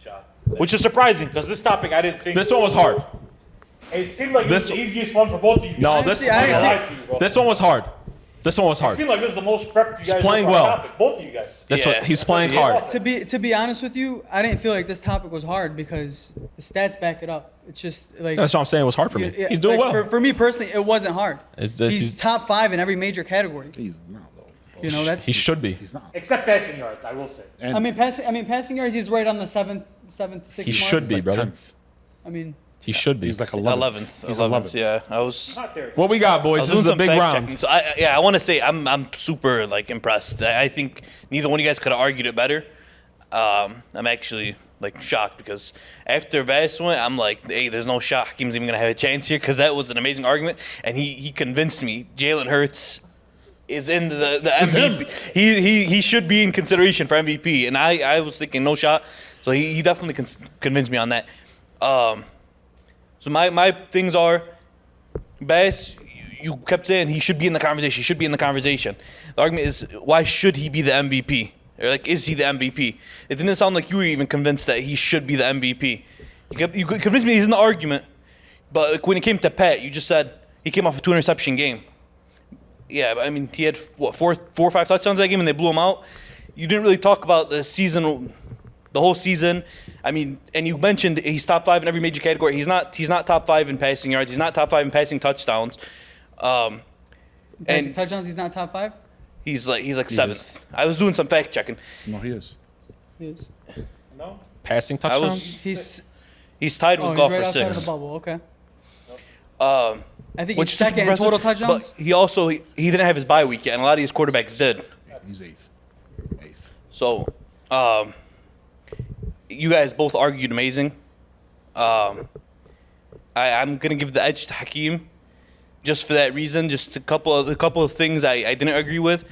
shocked.
Which is surprising because this topic I didn't think.
This one was hard.
It seemed like this was the easiest one for both of you.
No,
guys.
this
This
one was hard. This one was
It
hard.
seemed like this is the most prepped you guys
playing
were for our
well.
topic. Both of you guys.
He's playing hard.
To be honest with you, I didn't feel like this topic was hard because the stats back it up. It's just like
That's what I'm saying. It was hard for me.
yeah,
He's doing
like,
well.
For me personally, it wasn't hard.
He's
top 5 in every major category.
He's not though.
You know that's.
He should be.
He's not.
Except passing yards, I will say.
And
I mean passing yards. He's right on the 7th, 6th.
He
mark.
should be,
like
brother.
10th.
I mean,
He should be.
He's like 11th.
11th.
He's
11th.
11th.
Yeah, I was.
Not there.
What we got,
I
boys?
was
This is
doing
a big
some fact
round.
checking. So I want to say I'm super impressed. I think neither one of you guys could have argued it better. I'm actually shocked because after Bass went, I'm like, hey, there's no shot Hakeem's even gonna have a chance here because that was an amazing argument, and he convinced me. Jalen Hurts is in the MVP. He should be in consideration for MVP, and I was thinking no shot. So he definitely convinced me on that. So my things are, Bass, you kept saying he should be in the conversation. He should be in the conversation. The argument is, why should he be the MVP? Or is he the MVP? It didn't sound like you were even convinced that he should be the MVP. You convinced me he's in the argument, but when it came to Pat, you just said he came off a 2-interception game. Yeah, I mean, he had, 4 or 5 touchdowns that game, and they blew him out. You didn't really talk about the season, the whole season. I mean, and you mentioned he's top 5 in every major category. He's not top 5 in passing yards. He's not top 5 in passing touchdowns.
passing
And
touchdowns. He's not top 5.
he's like 7th. I was doing some fact checking.
No, he is.
He is.
No?
Passing touchdowns.
He's
He's tied with
he's
golf
right
for
outside of
6.
the bubble. Okay. I think
which
he's
is
second in
impressive,
total touchdowns.
But he didn't have his bye week yet, and a lot of these quarterbacks did.
He's eighth. Eighth.
So, you guys both argued amazing. I'm gonna give the edge to Hakeem, just for that reason. Just a couple of things I didn't agree with.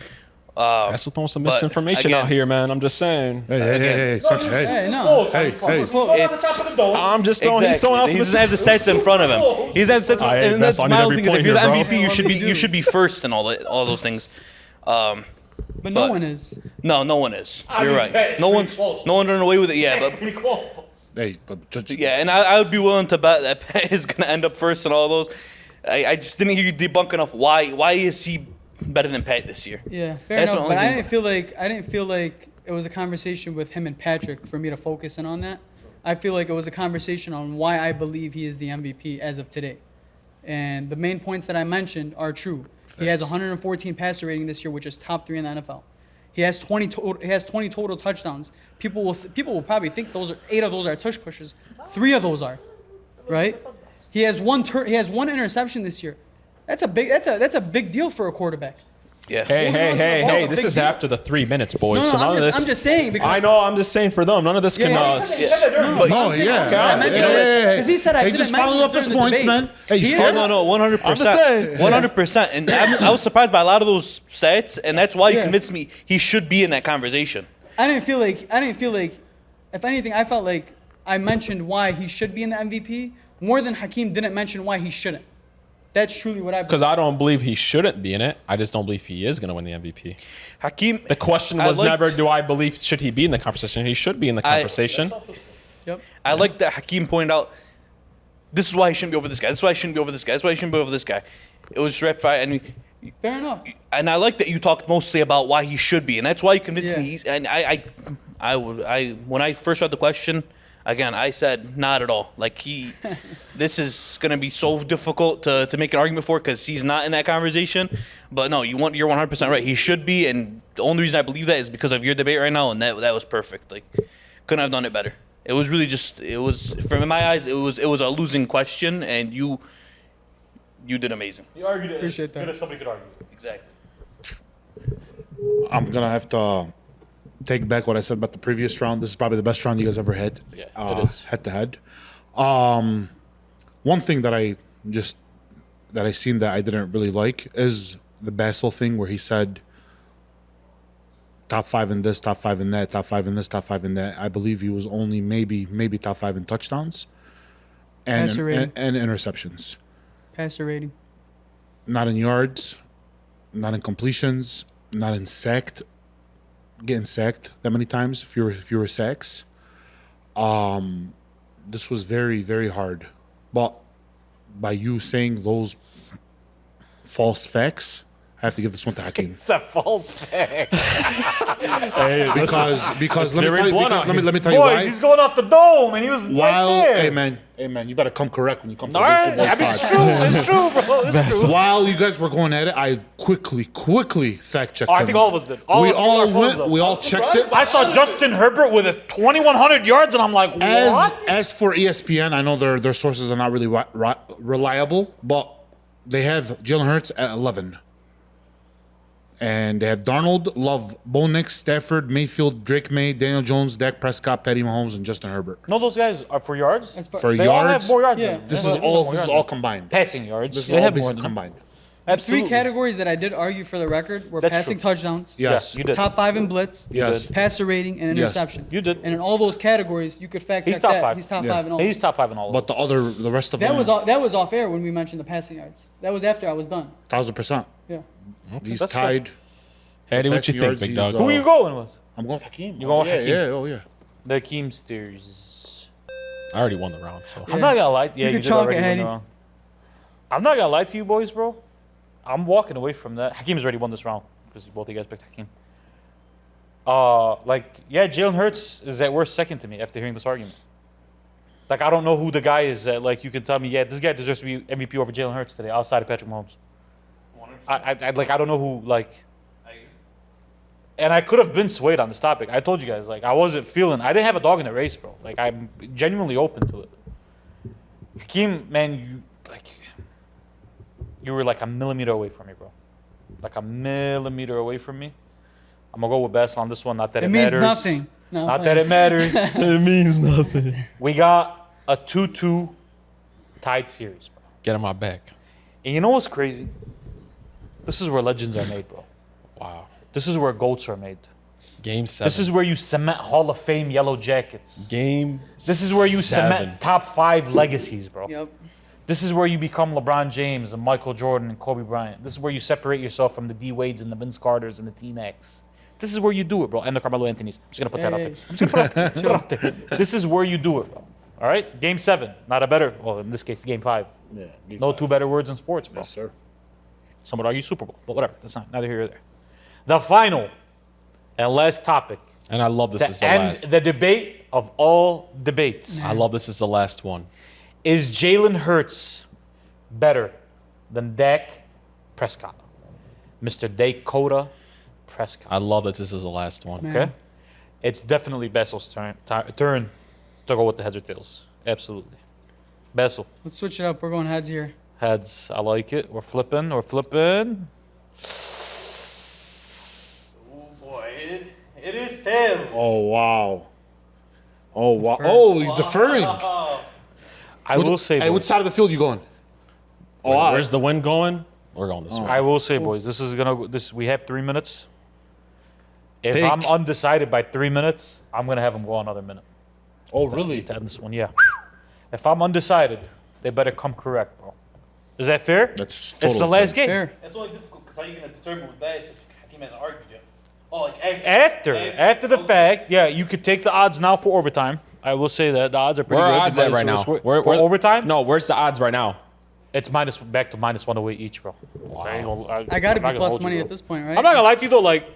That's what throwing some
but
misinformation
again-
out here, man. I'm just saying.
Hey,
Hey, no.
Hey.
I'm just throwing. He's throwing out
He
some.
doesn't have the stats in front of him. He doesn't have the stats,
Hey,
and
that's
that's
on
my
every
only thing is
point
if you're the
here, bro.
MVP, you
You
should be first in all those things.
But no
but-
one is.
No one is. You're right. No one's running away with it. Yeah, but
Hey, but judge.
yeah, and I would be willing to bet that Pat is gonna end up first in all those. I just didn't hear you debunk enough. Why is he better than Pat this year?
Yeah, fair
That's
enough.
the
But
only
I
thing.
didn't feel like it was a conversation with him and Patrick for me to focus in on that. I feel like it was a conversation on why I believe he is the MVP as of today. And the main points that I mentioned are true. He has 114 passer rating this year, which is top 3 in the NFL. He has 20 total touchdowns. People will probably think 8 of those are tush pushes. 3 of those are, right? He has one interception this year. That's a big deal for a quarterback.
Yeah.
Hey,
Holding on to the ball is a
this
big
is
deal.
after the 3 minutes, boys.
No,
so none of this.
I'm just saying because
I know. I'm just saying for them. None of this can.
But
No, yeah.
I mentioned this because he said I
Hey,
didn't
just
mention
follow
this
up his
during the
points,
debate.
man. Hey, you
He
scared?
is.
No, 100%.
I'm just saying.
100%. And I was surprised by a lot of those stats, and that's why you
Yeah.
convinced me he should be in that conversation.
I didn't feel like. If anything, I felt like I mentioned why he should be in the MVP more than Hakeem didn't mention why he shouldn't. That's truly what I.
Because I don't believe he shouldn't be in it. I just don't believe he is going to win the MVP.
Hakeem.
The question was never, do I believe should he be in the conversation? He should be in the conversation.
Yep.
I like that Hakeem pointed out, this is why he shouldn't be over this guy. This is why he shouldn't be over this guy. This is why he shouldn't be over this guy. It was rapid fire,
Fair enough.
and I like that you talked mostly about why he should be, and that's why you convinced
Yeah.
me. And when I first read the question, again, I said not at all. Like this is gonna be so difficult to make an argument for because he's not in that conversation. But no, you're 100% right. He should be, and the only reason I believe that is because of your debate right now, and that was perfect. Like couldn't have done it better. It was really just from in my eyes, it was a losing question, and you did amazing.
You argued it
Appreciate
as
that.
good as somebody could argue.
Exactly.
I'm gonna have to take back what I said about the previous round. This is probably the best round you guys ever had.
Yeah, it is.
Head to head. One thing that I seen that I didn't really like is the Bassel thing where he said top 5 in this, top 5 in that, top 5 in this, top 5 in that. I believe he was only maybe top 5 in touchdowns and
Passer rating.
and interceptions.
Passer rating.
Not in yards, not in completions, not in getting sacked that many times. Fewer sacks. This was very, very hard. But by you saying those false facts, I have to give this one to Hakeem.
It's a false fact.
Hey,
Because
it's very blunt out
let me tell you
Boys,
why.
he's going off the dome, and he was
While
right there.
hey man, you better come correct when you come to
All
the
right,
Basement
I
Boyz
mean, it's
pod.
true. It's true, bro. It's true.
While you guys were going at it, I quickly fact checked.
Oh, I think all of us did. All
we
of us
all
put our phones
went.
up.
We all checked it.
I saw Justin Herbert with a 2,100 yards, and I'm like, what?
As for ESPN, I know their sources are not really reliable, but they have Jalen Hurts at 11. And they have Darnold, Love, Bo Nix, Stafford, Mayfield, Drake May, Daniel Jones, Dak Prescott, Patty Mahomes, and Justin Herbert.
No, those guys are for yards.
As far-
For
They all have
yards,
more yards.
Yeah.
than them.
this
They
is
have
all
more
this is
yards.
all combined.
Passing yards.
This is
They
all
have more
basically
than them.
combined.
Absolutely.
3 categories that I did argue for the record were
That's
passing
true.
touchdowns,
Yes,
you did.
top 5 in blitz,
Yes.
passer rating, and
Yes.
interceptions.
You did.
And in all those categories, you could fact
He's
check
top
that.
5.
He's top
Yeah.
5 in all.
He's
those.
top 5 in all.
But the rest of
That
them,
was off air when we mentioned the passing yards. That was after I was done.
1,000%.
Yeah.
He's
that's
tied.
Hey, what you
Passing
think,
yards,
big
he's,
dog?
Who are you going with?
I'm going with Hakeem.
You going with
yeah,
Hakeem?
Yeah, oh yeah.
The Keemsters.
I already won the round, so.
I'm not gonna lie. Yeah,
You
you
could
did
chalk
already
it,
win
Hattie.
the round. I'm not gonna lie to you, boys, bro. I'm walking away from that. Hakeem's already won this round because both of you guys picked Hakeem. Yeah, Jalen Hurts is at worst second to me after hearing this argument. Like, I don't know who the guy is that, like, you can tell me, yeah, this guy deserves to be MVP over Jalen Hurts today, outside of Patrick Mahomes. I don't know who, like. And I could have been swayed on this topic. I told you guys, like, I didn't have a dog in the race, bro. Like, I'm genuinely open to it. Hakeem, man, You were like a millimeter away from me, bro. Like a millimeter away from me. I'm gonna go with Bess on this one. Not that it,
It means
matters.
nothing. No,
Not that it matters.
It means nothing.
We got a 2-2 tied series, bro.
Get on my back.
And you know what's crazy? This is where legends are made, bro.
Wow.
This is where goats are made.
Game 7.
This is where you cement Hall of Fame yellow jackets.
Game.
This is where you
7.
cement top 5 legacies, bro.
Yep.
This is where you become LeBron James and Michael Jordan and Kobe Bryant. This is where you separate yourself from the D Wades and the Vince Carters and the T-Macs. This is where you do it, bro. And the Carmelo Anthonys. I'm just going to put that out there. I'm just going to put it out there. This is where you do it, bro. All right? Game 7. Not a better, well, in this case, Game 5.
Yeah.
No two better words in sports, bro.
Yes, sir.
Some would argue Super Bowl, but whatever. That's neither here nor there. The final and last topic.
And I love this
To
as the
end
last.
the debate of all debates.
I love this as the last one.
Is Jalen Hurts better than Dak Prescott? Mr. Dakota Prescott.
I love that this is the last one.
Man.
Okay? It's definitely Bessel's turn to go with the heads or tails. Absolutely. Bessel.
Let's switch it up. We're going heads here.
Heads. I like it. We're flipping. Oh, boy. It is tails.
Oh, wow. Oh, wow. Oh, you're deferring.
I will say,
Hey, which
boys.
side of the field you going? Oh,
Where's the wind going? We're going this way.
I will say, boys. This is gonna. We have 3 minutes. If
Pick.
I'm undecided by 3 minutes, I'm gonna have them go another minute.
Oh, really?
To end this one, yeah. If I'm undecided, they better come correct, bro. Is that fair?
That's
It's the
totally
last
fair.
game.
Fair.
That's only difficult because how you gonna determine with that is if Hakeem hasn't argued yet. Oh, like
After the fact, yeah, you could take the odds now for overtime. I will say that the odds are pretty
Where
good.
are odds at right now?
For
Where-
overtime?
No, where's the odds right now?
It's back to minus 108 each, bro.
I got to be plus money at this point, right?
I'm not gonna lie to you though, like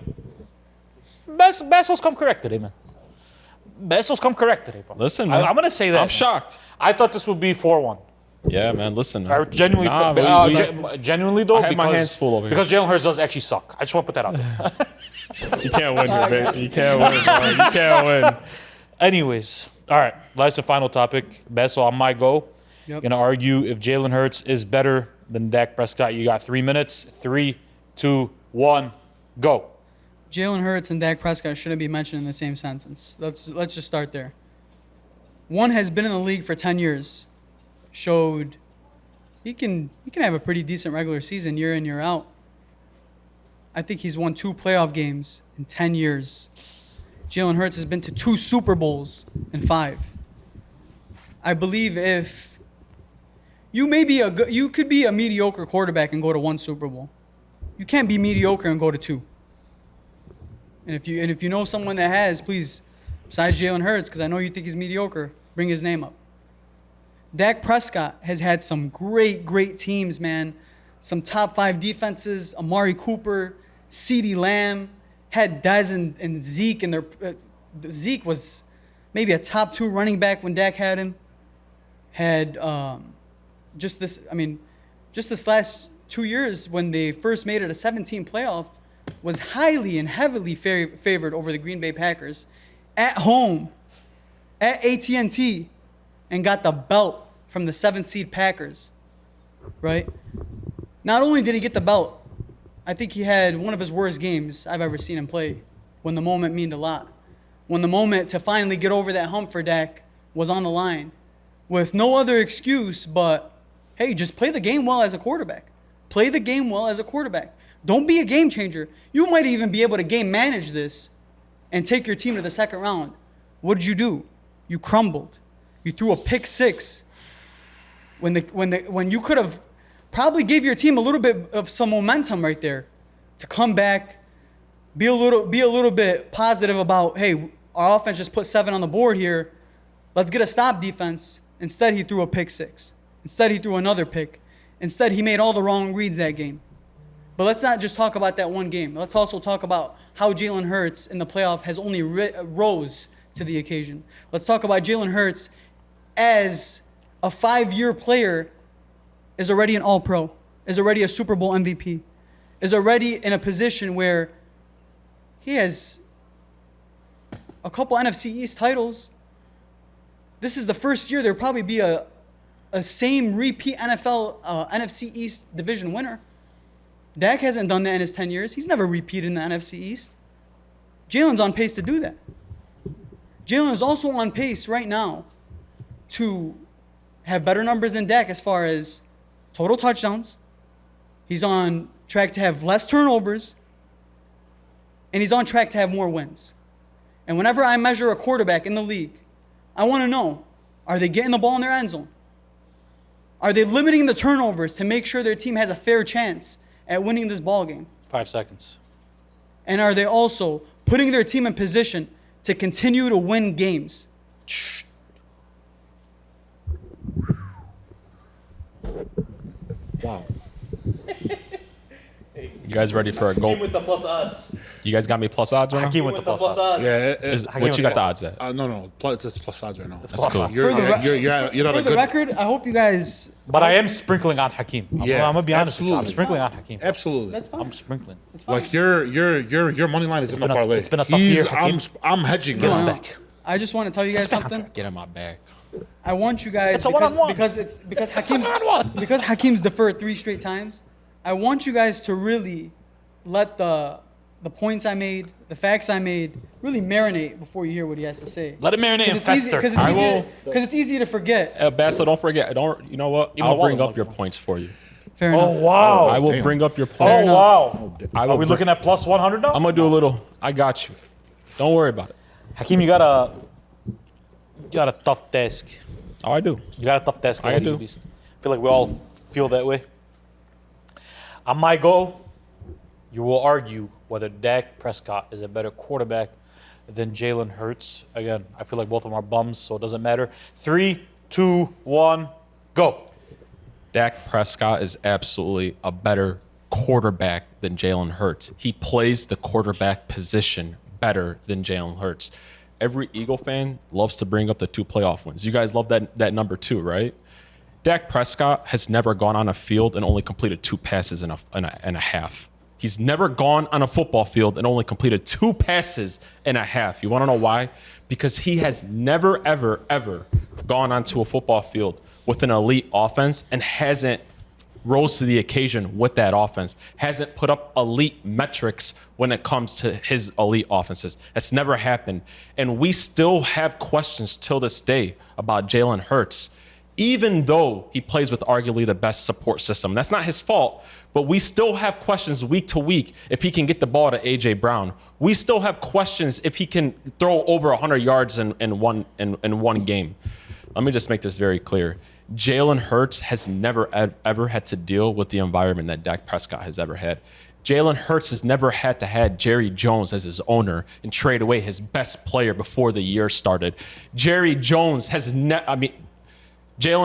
Bessel's come correct today, man. Bessel's come correct today, bro.
Listen, man.
I'm gonna say that.
I'm shocked.
I thought this would be 4-1.
Yeah, man. Listen.
I
Man.
genuinely,
Nah,
genuinely though,
I have my
because-
hands full over here.
because Jalen Hurts does actually suck. I just want to put that out there.
You can't win here, baby. You can't win, bro. You can't win.
Anyways, all right. Last and final topic. Bessel, on my go.
Yep.
Gonna argue if Jalen Hurts is better than Dak Prescott. You got 3 minutes. 3, 2, 1, go.
Jalen Hurts and Dak Prescott shouldn't be mentioned in the same sentence. Let's just start there. One has been in the league for 10 years. Showed he can have a pretty decent regular season year in, year out. I think he's won 2 playoff games in 10 years. Jalen Hurts has been to 2 Super Bowls in 5. I believe if you could be a mediocre quarterback and go to 1 Super Bowl. You can't be mediocre and go to 2. And if you know someone that has, please, besides Jalen Hurts, because I know you think he's mediocre, bring his name up. Dak Prescott has had some great teams, man. Some top 5 defenses. Amari Cooper, CeeDee Lamb, had Dez and Zeke, and Zeke was maybe a top 2 running back when Dak had him. Had just this last 2 years when they first made it a 17 playoff, was highly and heavily favored over the Green Bay Packers at home at AT&T and got the belt from the 7th seed Packers, right? Not only did he get the belt, I think he had one of his worst games I've ever seen him play when the moment meant a lot. When the moment to finally get over that hump for Dak was on the line with no other excuse but, hey, just play the game well as a quarterback. Play the game well as a quarterback. Don't be a game changer. You might even be able to game manage this and take your team to the second round. What did you do? You crumbled. You threw a pick 6 when you could have probably gave your team a little bit of some momentum right there to come back, be a little bit positive about, hey, our offense just put 7 on the board here. Let's get a stop defense. Instead, he threw a pick 6. Instead, he threw another pick. Instead, he made all the wrong reads that game. But let's not just talk about that one game. Let's also talk about how Jalen Hurts in the playoff has only rose to the occasion. Let's talk about Jalen Hurts as a 5-year player, is already an All-Pro, is already a Super Bowl MVP, is already in a position where he has a couple NFC East titles. This is the first year there'll probably be a a same repeat NFL NFC East division winner. Dak hasn't done that in his 10 years. He's never repeated in the NFC East. Jalen's on pace to do that. Jalen is also on pace right now to have better numbers than Dak as far as total touchdowns. He's on track to have less turnovers. And he's on track to have more wins. And whenever I measure a quarterback in the league, I want to know, are they getting the ball in their end zone? Are they limiting the turnovers to make sure their team has a fair chance at winning this ball game?
5 seconds.
And are they also putting their team in position to continue to win games?
Wow.
You guys ready for a goal?
With the plus odds.
You guys got me plus odds right now?
Hakeem with the plus odds.
Yeah.
What you got the odds at?
No. It's plus odds right now.
That's cool.
You're not
For
a
the
good.
record, I hope you guys.
But I am sprinkling on Hakeem. I'm gonna be honest with you. I'm
absolutely.
sprinkling on Hakeem.
Absolutely.
That's fine.
I'm sprinkling.
It's fine.
Like your money line is in the
been a-
parlay.
it's been a tough year, Hakeem.
I'm hedging.
Get us
now.
back.
I just want to tell you guys something.
Get in my bag.
I want you guys
It's a one-on-one.
because Hakeem's deferred 3 straight times. I want you guys to really let the points I made, the facts I made, really marinate before you hear what he has to say.
Let it marinate and fester.
Because it's easy to forget.
Bassler, don't forget. You know what?
Even
I'll
the
bring
wallet
up your
one.
points for you.
Fair
Oh
enough.
wow!
I will
damn.
bring up your
Oh
points.
wow!
I
Are
will
we looking at plus 100 now?
I'm gonna do a little. I got you. Don't worry about it.
Hakeem, you got a tough task.
Oh, I do.
You got a tough task.
I do.
I feel like we all feel that way. On my go, you will argue whether Dak Prescott is a better quarterback than Jalen Hurts. Again, I feel like both of them are bums, so it doesn't matter. 3, 2, 1, go.
Dak Prescott is absolutely a better quarterback than Jalen Hurts. He plays the quarterback position better than Jalen Hurts. Every Eagle fan loves to bring up the 2 playoff wins. You guys love that number 2, right? Dak Prescott has never gone on a field and only completed 2 passes in a half. He's never gone on a football field and only completed 2 passes in a half. You want to know why? Because he has never, ever, ever gone onto a football field with an elite offense and hasn't rose to the occasion with that offense, hasn't put up elite metrics when it comes to his elite offenses. That's never happened. And we still have questions till this day about Jalen Hurts, even though he plays with arguably the best support system. That's not his fault, but we still have questions week to week if he can get the ball to A.J. Brown. We still have questions if he can throw over 100 yards in one game. Let me just make this very clear. Jalen Hurts has never, ever had to deal with the environment that Dak Prescott has ever had. Jalen Hurts has never had to have Jerry Jones as his owner and trade away his best player before the year started. Jalen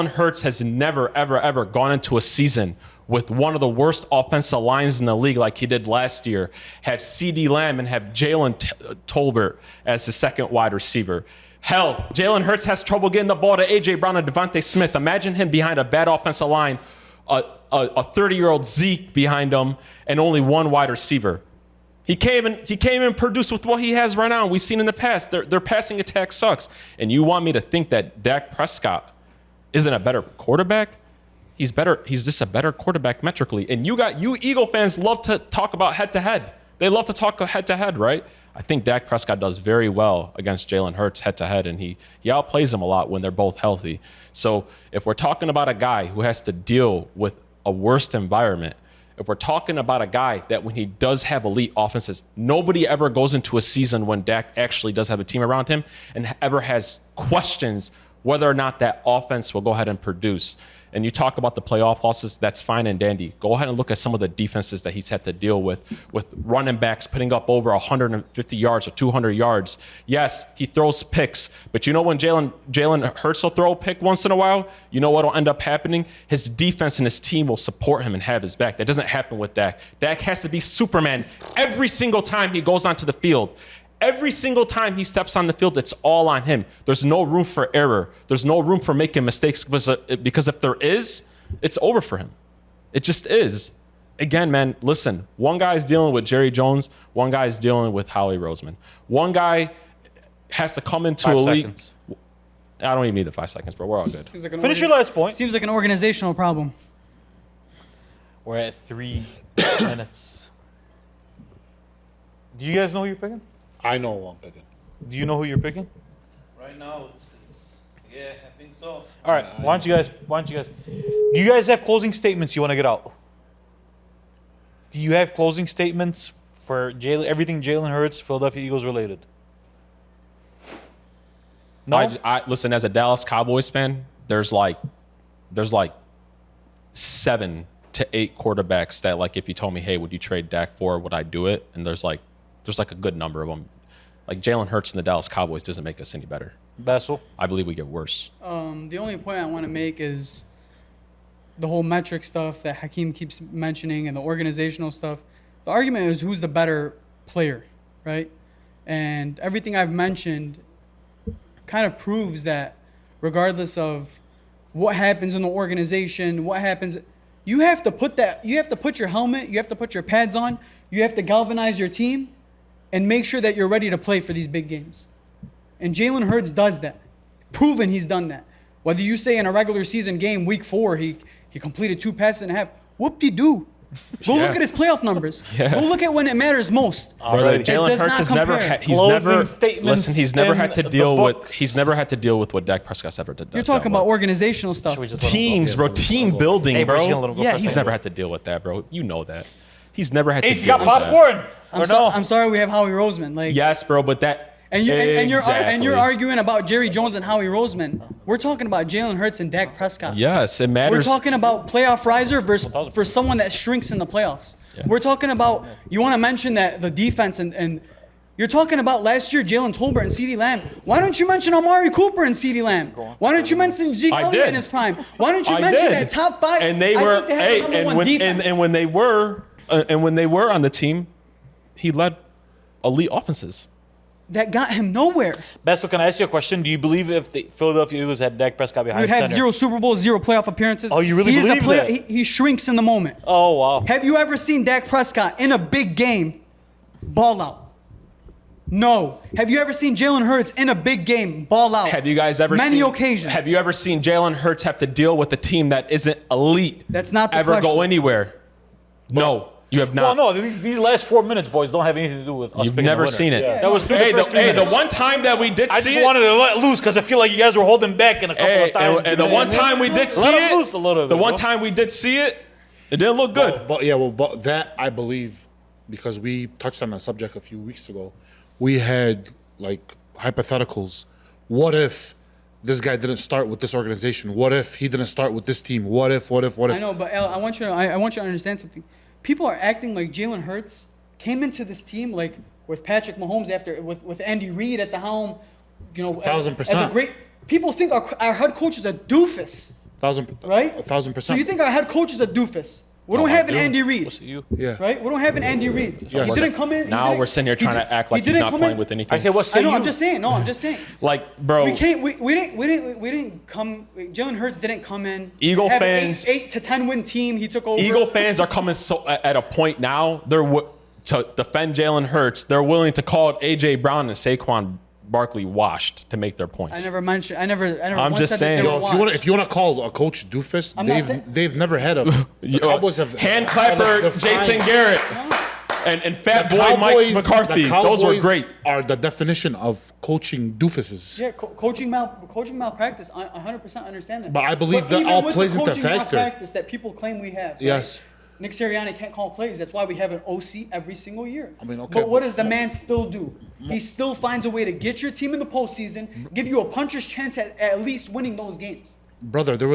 Hurts has never, ever, ever gone into a season with one of the worst offensive lines in the league like he did last year, have CeeDee Lamb and have Jalen Tolbert as the second wide receiver. Hell, Jalen Hurts has trouble getting the ball to A.J. Brown and Devontae Smith. Imagine him behind a bad offensive line, a 30-year-old Zeke behind him, and only one wide receiver. He came and produced with what he has right now. We've seen in the past, their passing attack sucks. And you want me to think that Dak Prescott isn't a better quarterback? He's better. He's just a better quarterback metrically. And you Eagle fans love to talk about head-to-head. They love to talk head-to-head, right? I think Dak Prescott does very well against Jalen Hurts head-to-head, and he outplays him a lot when they're both healthy. So if we're talking about a guy who has to deal with a worst environment, if we're talking about a guy that when he does have elite offenses, nobody ever goes into a season when Dak actually does have a team around him and ever has questions whether or not that offense will go ahead and produce. And you talk about the playoff losses, that's fine and dandy. Go ahead and look at some of the defenses that he's had to deal with running backs putting up over 150 yards or 200 yards. Yes, he throws picks, but you know when Jalen Hurts will throw a pick once in a while, you know what will end up happening? His defense and his team will support him and have his back. That doesn't happen with Dak. Dak has to be Superman every single time he goes onto the field. Every single time he steps on the field, it's all on him. There's no room for error. There's no room for making mistakes because if there is, it's over for him. It just is. Again, man, listen, one guy's dealing with Jerry Jones. One guy's dealing with Howie Roseman. One guy has to come into
5
a league.
seconds.
I don't even need the 5 seconds, bro. We're all good.
Seems like an
Finish your last point.
Seems like an organizational problem.
We're at 3 minutes. Do you guys know who you're picking?
I know who I'm picking.
Do you know who you're picking?
Right now, yeah, I think so.
All right. Why don't you guys? Do you guys have closing statements you want to get out? Do you have closing statements for everything Jalen Hurts, Philadelphia Eagles related? No.
I listen, as a Dallas Cowboys fan, there's like 7 to 8 quarterbacks that, like, if you told me, hey, would you trade Dak for, would I do it? And there's like a good number of them. Like, Jalen Hurts and the Dallas Cowboys doesn't make us any better.
Basil.
I believe we get worse.
The only point I want to make is the whole metric stuff that Hakeem keeps mentioning and the organizational stuff. The argument is who's the better player, right? And everything I've mentioned kind of proves that regardless of what happens in the organization, what happens, you have to put your helmet, you have to put your pads on, you have to galvanize your team and make sure that you're ready to play for these big games. And Jalen Hurts does that. Proven he's done that. Whether you say in a regular season game, week 4, he completed 2 passes and a half, whoop-de-doo. Go look at his playoff numbers.
Yeah.
Go look at when it matters most.
Brother,
Alrighty.
Jalen
does
Hurts
not
has never
compare.
had. He's never had to
in
deal
the
with.
books.
He's never had to deal with what Dak Prescott's ever did.
You're talking about organizational stuff.
Should we just let him go?
teams, bro. Team building,
Hey, bro,
bro.
just gonna let him go
Yeah,
for a
he's
second.
never had to deal with that, bro. You know that. He's never had to
Ace
deal
got
with that.
popcorn. Or no?
I'm sorry we have Howie Roseman. Like,
Yes, bro, but that.
and you're
Exactly.
arguing about Jerry Jones and Howie Roseman. We're talking about Jalen Hurts and Dak Prescott.
Yes, it
We're
matters.
talking about playoff riser versus for someone that shrinks in the playoffs.
Yeah.
We're talking about, you want to mention that the defense and you're talking about last year Jalen Tolbert and CeeDee Lamb. Why don't you mention Amari Cooper and CeeDee Lamb? Why don't you mention Zeke
I
Elliott
did.
in his prime? Why don't you
I
mention
did.
that top 5?
And they
I
were,
think they have the number one defense.
and when they were on the team, he led elite offenses.
That got him nowhere.
Basil, can I ask you a question? Do you believe if the Philadelphia Eagles had Dak Prescott
We
behind
would have
center?
0 Super Bowls, 0 playoff appearances.
Oh, you really
He is a
believe
player.
that?
He shrinks in the moment.
Oh, wow.
Have you ever seen Dak Prescott in a big game ball out? No. Have you ever seen Jalen Hurts in a big game ball out?
Have you guys ever
Many
seen,
occasions.
Have you ever seen Jalen Hurts have to deal with a team that isn't elite?
That's not the
ever
question.
go anywhere? No, you have not.
Well, no, these last 4 minutes, boys, don't have anything to do with us
You've
picking
never
the winner.
seen it.
That was through the
Hey,
first 3
the
minutes.
one time that we did
I
see
just
it.
wanted to let loose because I feel like you guys were holding back in a couple
Hey,
of times.
and the one time we did see
Let him
it,
loose a little bit,
the one
bro.
time we did see it, it didn't look good.
But that I believe, because we touched on that subject a few weeks ago, we had like hypotheticals. What if this guy didn't start with this organization? What if he didn't start with this team? What if?
I know, but Al, I want you to understand something. People are acting like Jalen Hurts came into this team like with Patrick Mahomes with Andy Reid at the helm, you know,
1,000%.
as a great. People think our head coach is a doofus,
1,000%.
right?
1,000%.
So you think our head coach is a doofus? We don't
I
have an
do.
Andy Reid,
What's you?
Yeah.
right? We don't have an Andy Reid.
Yes.
He didn't come in.
Now we're sitting here trying to act like he's not playing with anything.
I said, what say
I know.
you?
I'm just saying. No, I'm just saying.
Like, bro,
We can't. We didn't come. Jalen Hurts didn't come in.
Eagle
have an
fans-
8 to 10 win team. He took over.
Eagle fans are coming so at a point now. To defend Jalen Hurts, they're willing to call AJ Brown and Saquon Barkley washed to make their points.
I never mentioned. I never.
I'm
once
just
said that
saying.
they
Yo,
were
Yo,
washed.
if you want to call a coach doofus,
I'm not saying-
they've never had a. The Cowboys have
Hand clapper,
defined-
Jason Garrett, and Fat
The
Boy Mike
Cowboys-
McCarthy.
the
Those were
Cowboys
great.
Are the definition of coaching doofuses.
Yeah, coaching malpractice. I 100% understand that.
But I believe that
even
all
with
plays
the
into
coaching
factor.
malpractice that people claim we have. Right?
Yes.
Nick Sirianni can't call plays. That's why we have an OC every single year.
I mean, okay,
But what
but-
does the man still do? He still finds a way to get your team in the postseason, give you a puncher's chance at least winning those games.
Brother, there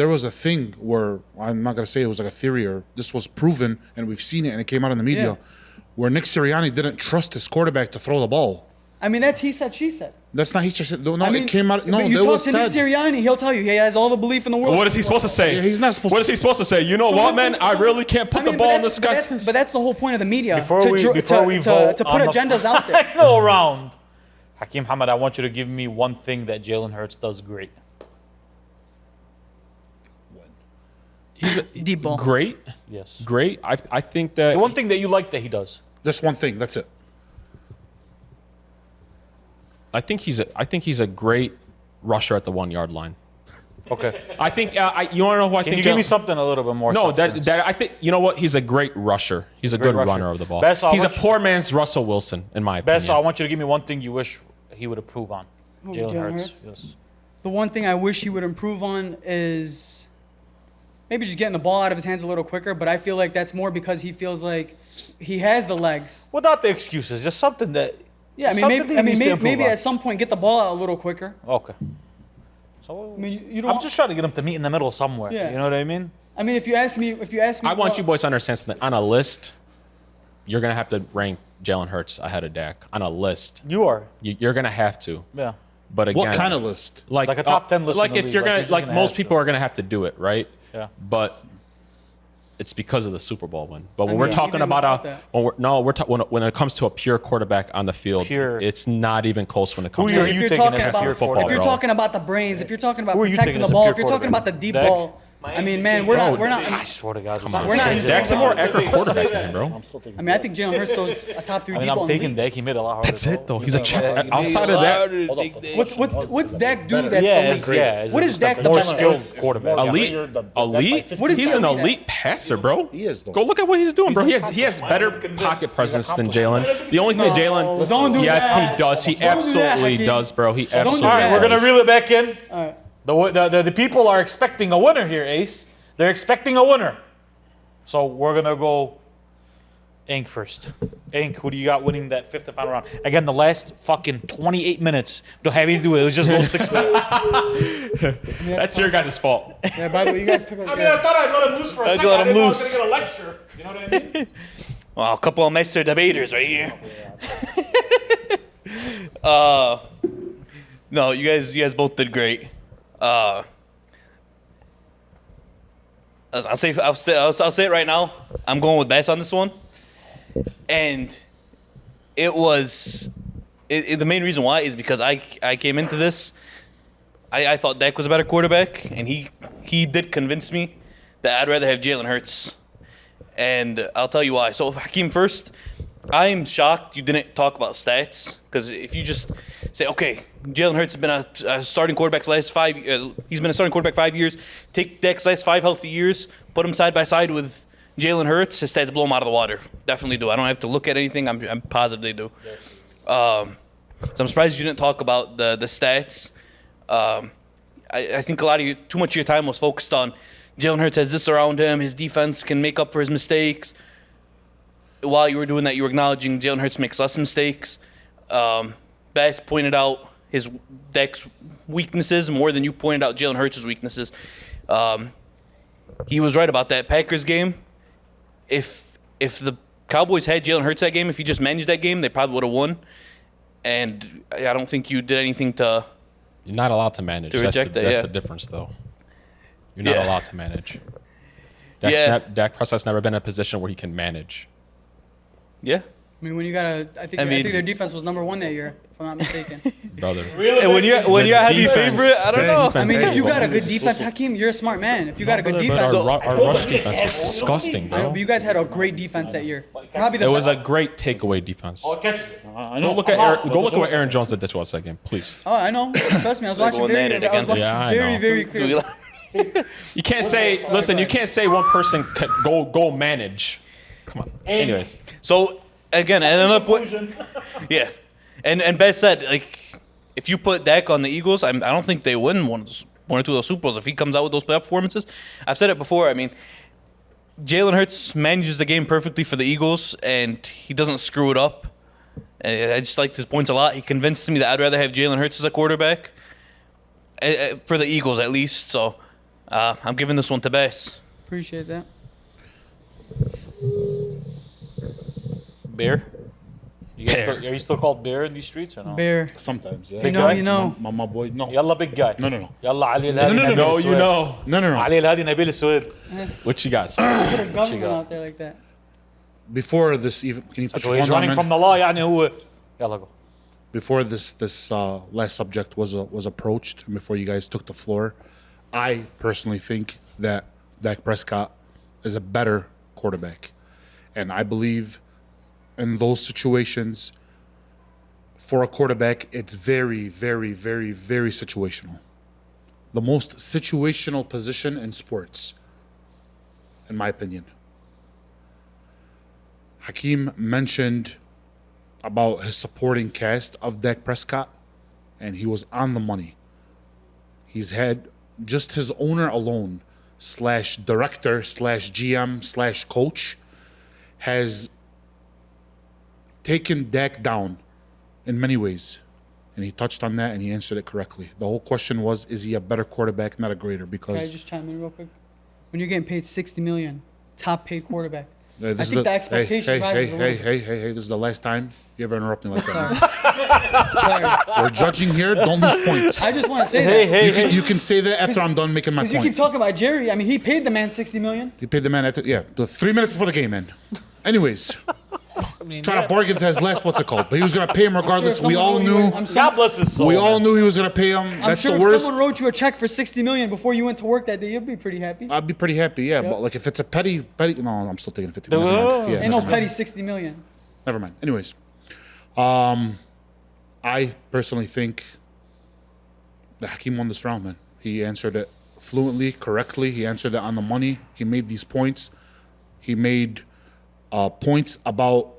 was a thing where I'm not gonna say it was like a theory or this was proven and we've seen it and it came out in the media,
Yeah.
where Nick Sirianni didn't trust his quarterback to throw the ball.
I mean, that's he said, she said.
That's not he just said. No,
I mean,
it came out. No,
but you
it
talk
was
to Nick
said.
Sirianni, he'll tell you he has all the belief in the world.
What is he supposed to say?
Yeah, he's not supposed
What
to-
is he supposed to say? You know
So
what,
what's
man?
the-
I
so-
really can't put
I mean,
the ball in
but
this
that's-
guy's.
But that's the whole point of the media.
Before we vote
to put
on the
agendas out there.
final round, Hakeem Hamad, I want you to give me one thing that Jalen Hurts does great.
He's
Deep ball.
great.
Yes.
Great. I think that
The one thing that you like that he does.
Just one thing. That's it.
I think he's a great rusher at the 1 yard line.
Okay.
I think you want to know who I
Can
think?
you give me something a little bit more?
No,
substance?
that I think you know what? He's a great rusher. He's a
Great
good
rusher.
runner of the ball.
Best, I
He's a
want you-
poor man's Russell Wilson, in my opinion.
Best, I want you to give me one thing you wish he would improve on.
Who,
Jalen
Jalen
Hurts.
Hurts?
Yes.
The one thing I wish he would improve on is maybe just getting the ball out of his hands a little quicker. But I feel like that's more because he feels like he has the legs.
Without the excuses, just something that.
Yeah, I mean,
something that he needs to improve
maybe
on.
at some point get the ball out a little quicker.
Okay. So
I mean, you don't.
I'm just trying to get him to meet in the middle somewhere.
Yeah.
You know what I mean?
I mean, if you ask me,
I want you boys to understand something. On a list, you're gonna have to rank Jalen Hurts ahead of Dak. On a list,
You are.
you're gonna have to.
Yeah.
But again,
What kind of list?
like
Like a top 10 list
Like
in the
if
league,
you're
like
gonna
you're just
like
gonna
most
have
people
to.
are gonna have to do it, right?
Yeah.
But it's because of the Super Bowl win. But when
I
we're
mean,
talking
even
about
without that.
when it comes to a pure quarterback on the field,
Pure.
it's not even close when it comes
Who
to
are
If
you
you're
thinking
talking
as
about,
your
football,
if you're
bro?
talking about the brains, if you're talking about
Who are you
protecting
thinking
the
as a
ball,
pure
if you're talking
quarterback?
about the deep
Dak?
ball, I mean, man, we're not.
I swear to God.
We're not in
Dak's a more accurate quarterback than him, bro.
I mean, I think Jalen Hurts those a top 3
I mean,
deep ball
I'm
in the
taking
league.
Dak. He made it a lot harder.
That's it, though. He's a check. Outside of that,
What's Dak do that's
Yes,
elite?
yeah.
What is Dak
more
the
skilled quarterback?
elite.
What is
He's an
elite?
elite passer, bro.
He is, though.
Go look at what he's doing, bro. He has better pocket presence than Jalen. The only thing Jalen,
Don't do
yes,
that.
he does. He
Don't do that,
absolutely
Hakeem.
does, bro. He
do
absolutely.
All right,
that.
we're gonna
does.
reel it back in.
All right.
The people are expecting a winner here, Ace. They're expecting a winner. So we're gonna go Ink first. Ink, who do you got winning that fifth and final round? Again, the last fucking 28 minutes don't have anything to do with it. It was just those 6 minutes.
That's your guys' fault.
Yeah, by the way, you guys took a
I thought I'd let him loose for a second.
let
I
him
didn't know I
loose.
was gonna get a lecture. You know what I mean?
Well, a couple of master debaters right here. No, you guys both did great. I'll say it right now. I'm going with Bass on this one, and it was the main reason why is because I came into this. I thought Dak was a better quarterback, and he did convince me that I'd rather have Jalen Hurts, and I'll tell you why. So Hakeem first. I'm shocked you didn't talk about stats, because if you just say, okay, Jalen Hurts has been a starting quarterback for the last he's been a starting quarterback 5 years. Take Dak's last 5 healthy years, put him side by side with Jalen Hurts, his stats blow him out of the water. Definitely do. I don't have to look at anything. I'm positive they do. So I'm surprised you didn't talk about the stats. I think too much of your time was focused on Jalen Hurts has this around him. His defense can make up for his mistakes. While you were doing that, you were acknowledging Jalen Hurts makes less mistakes. Bass pointed out his Dak's weaknesses more than you pointed out Jalen Hurts' weaknesses. He was right about that Packers game. If the Cowboys had Jalen Hurts that game, if he just managed that game, they probably would have won. And I don't think you did anything to.
You're not allowed to manage.
To reject that,
That's
yeah.
the difference, though. You're not
Yeah.
allowed to manage.
Yeah.
Dak Prescott's never been in a position where he can manage.
Yeah.
I mean, when you got I think their defense was number 1 that year, if I'm not mistaken.
Brother.
And when you're a heavy
defense-
favorite, I don't
the
know.
defense-
I mean, if you
Hey,
got a
but-
good defense, Hakeem, you're a smart man. If you got a good
But
defense,
our rush defense was disgusting,
I know,
bro.
but you guys had a great defense that year. Probably the
It was a great takeaway defense. Go look at what Aaron Jones did to us that game, please.
Oh, I know. Trust me, I was watching
going at it again.
Yeah, I
very,
know.
very clearly.
You can't say, listen, you can't say one person could go manage. Come on. Anyways.
So again, at another point, yeah, and Beth said like if you put Dak on the Eagles, I don't think they win one or two of those Super Bowls if he comes out with those playoff performances. I've said it before. I mean, Jalen Hurts manages the game perfectly for the Eagles, and he doesn't screw it up. I just liked his points a lot. He convinced me that I'd rather have Jalen Hurts as a quarterback for the Eagles at least. So I'm giving this one to Bass.
Appreciate that.
Bear. You guys
Bear.
are you still called Bear in these streets or no?
Bear.
Sometimes, yeah.
You know,
guy?
you know.
My boy, no.
يلا big guy.
No, no.
يلا علي الهادي
No, no,
نبيل
no,
السويد.
No, no, no.
علي الهادي نبيل السويد.
What you guys?
Put his government
got?
out there like that.
Before this even, can you put
So
your
he's
phone
running
down,
from
man?
the law يعني هو يلا go.
Before this last subject was approached, and before you guys took the floor, I personally think that Dak Prescott is a better quarterback, and I believe in those situations, for a quarterback, it's very, very, very, very situational. The most situational position in sports, in my opinion. Hakeem mentioned about his supporting cast of Dak Prescott, and he was on the money. He's had just his owner alone, / director, / GM, / coach, has taken Dak down in many ways. And he touched on that and he answered it correctly. The whole question was, is he a better quarterback, not a greater?
Can I
Because
just chime in real quick? When you're getting paid $60 million, top paid quarterback.
this
I
is
think the expectation rises a little bit.
hey, this is the last time you ever interrupt me like that.
Sorry.
We're judging here, don't lose points.
I just want to say that.
You can say that after I'm done making my
Because you keep
point.
talking about Jerry. I mean, he paid the man $60 million.
He paid the man after, the 3 minutes before the game, man. Anyways, trying to bargain to his last, what's it called? But he was going to pay him regardless. We all knew.
God bless his soul.
We all knew he was going to pay him.
I'm
That's
sure
the
if
worst.
someone wrote you a check for $60 million before you went to work that day, you'd be pretty happy.
I'd be pretty happy, yeah. But like if it's a petty, no, I'm still taking 50. Never
Oh.
mind. Yeah,
Ain't no
never mind.
petty $60 million.
Never mind. Anyways, I personally think that Hakeem won this round, man. He answered it fluently, correctly. He answered it on the money. He made these points. He made points about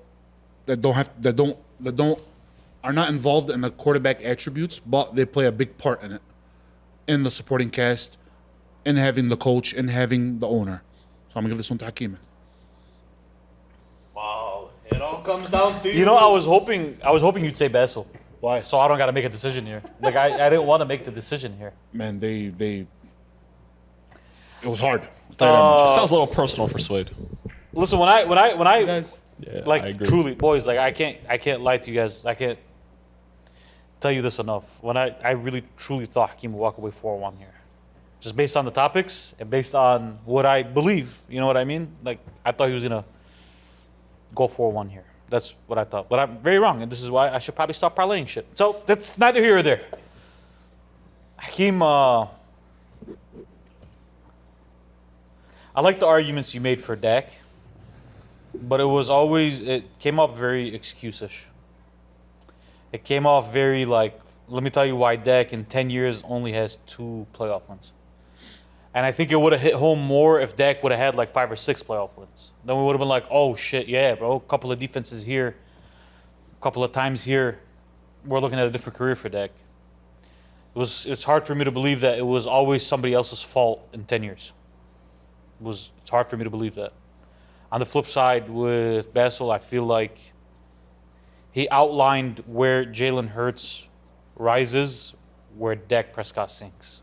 that are not involved in the quarterback attributes, but they play a big part in it, in the supporting cast, in having the coach, in having the owner. So I'm gonna give this one to Hakeem.
Wow, it all comes down to
You know, I was hoping you'd say Bessel. Why? So I don't got to make a decision here. Like I didn't want to make the decision here.
Man, it was hard.
Sounds a little personal for Swade.
Listen, when I
Guys,
Yeah, I
like
agree.
truly, boys, like I can't lie to you guys. I can't tell you this enough. When I really truly thought Hakeem would walk away 4-1 here, just based on the topics and based on what I believe. You know what I mean? Like I thought he was gonna go 4-1 here. That's what I thought, but I'm very wrong, and this is why I should probably stop parlaying shit. So that's neither here or there. Hakeem, I like the arguments you made for Dak. But it came up very excuse-ish. It came off very like, let me tell you why Dak in 10 years only has 2 playoff wins. And I think it would have hit home more if Dak would have had like 5 or 6 playoff wins. Then we would have been like, oh shit, yeah, bro, a couple of defenses here, a couple of times here. We're looking at a different career for Dak. It's hard for me to believe that it was always somebody else's fault in 10 years. It's hard for me to believe that. On the flip side, with Bessel, I feel like he outlined where Jalen Hurts rises, where Dak Prescott sinks.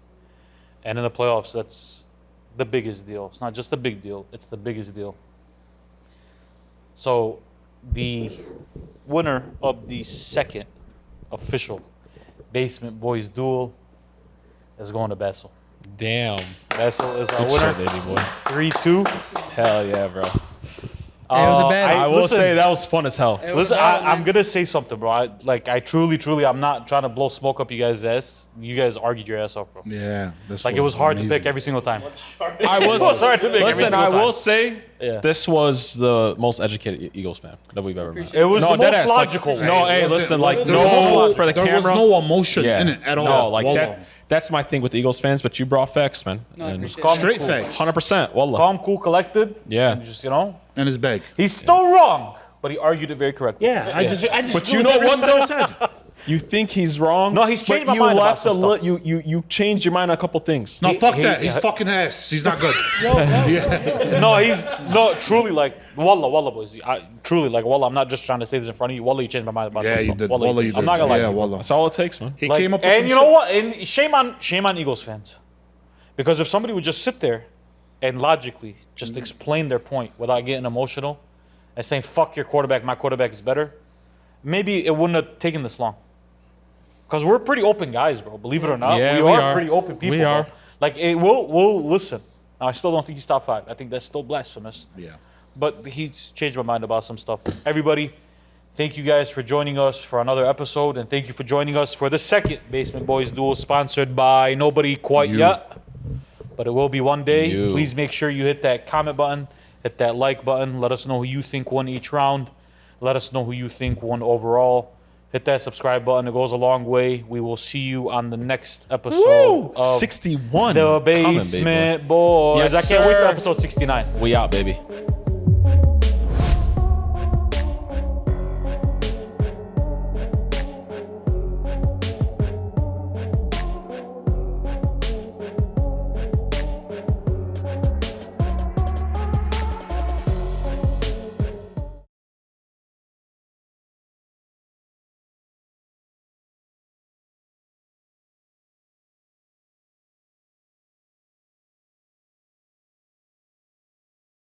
And in the playoffs, that's the biggest deal. It's not just a big deal, it's the biggest deal. So the winner of the second official Basement Boyz duel is going to Bessel.
Damn.
Bessel is our
Good
winner.
shit, baby boy.
3-2.
Hell yeah, bro.
it was a bad.
I will say that was fun as hell.
It was
Listen,
bad,
I'm
man.
gonna say something, bro. I truly, I'm not trying to blow smoke up you guys' ass. You guys argued your ass off, bro.
Yeah, this
Like it was hard to
amazing.
pick every single time.
I was
was hard to pick every
listen.
single
I
time.
will say
Yeah.
this was the most educated Eagles fan that we've ever met.
It was the
dead
most
ass, like,
logical.
no, hey,
Listen,
listen, like
there was
for the
there
camera.
was no emotion
yeah,
in it at all.
No, like
Wallah.
that. That's my thing with the Eagles fans. But you brought facts, man.
No, I
And
appreciate
calm,
that.
Straight
cool.
facts.
100%. Wallah.
Calm, cool, collected.
Yeah.
And just
And his bag.
he's still wrong, but he argued it very correctly.
I just
But you know what though? You think he's wrong?
No, he's changed
but
my
you
mind about
left
some stuff.
You changed your mind on a couple things.
No, fuck
he-
that. He's fucking ass. He's not good.
No, truly, like wallah, boys. Truly, like wallah. I'm not just trying to say this in front of you. Wallah, you changed my mind about
Yeah,
some
you
stuff.
did.
Wallah,
Wallah, you did.
I'm not gonna lie
Yeah,
to you.
wallah.
That's all it takes, man.
He
Like,
came up with
and
some
you know
shit.
what? And shame on Eagles fans, because if somebody would just sit there and logically just explain their point without getting emotional and saying "fuck your quarterback, my quarterback is better," maybe it wouldn't have taken this long. Because we're pretty open guys, bro. Believe it or not,
Yeah,
we
we
are
are.
pretty open people.
We are.
Bro. Like we'll listen. Now, I still don't think he's top 5. I think that's still blasphemous.
Yeah.
But he's changed my mind about some stuff. Everybody, thank you guys for joining us for another episode, and thank you for joining us for the second Basement Boyz duel, sponsored by nobody quite
You.
yet, but it will be one day.
You.
Please make sure you hit that comment button, hit that like button. Let us know who you think won each round. Let us know who you think won overall. Hit that subscribe button. It goes a long way. We will see you on the next episode
Woo!
of
61.
The
Coming, baby.
Basement Boys.
Yes,
I can't wait
sir.
to episode 69.
We out, baby.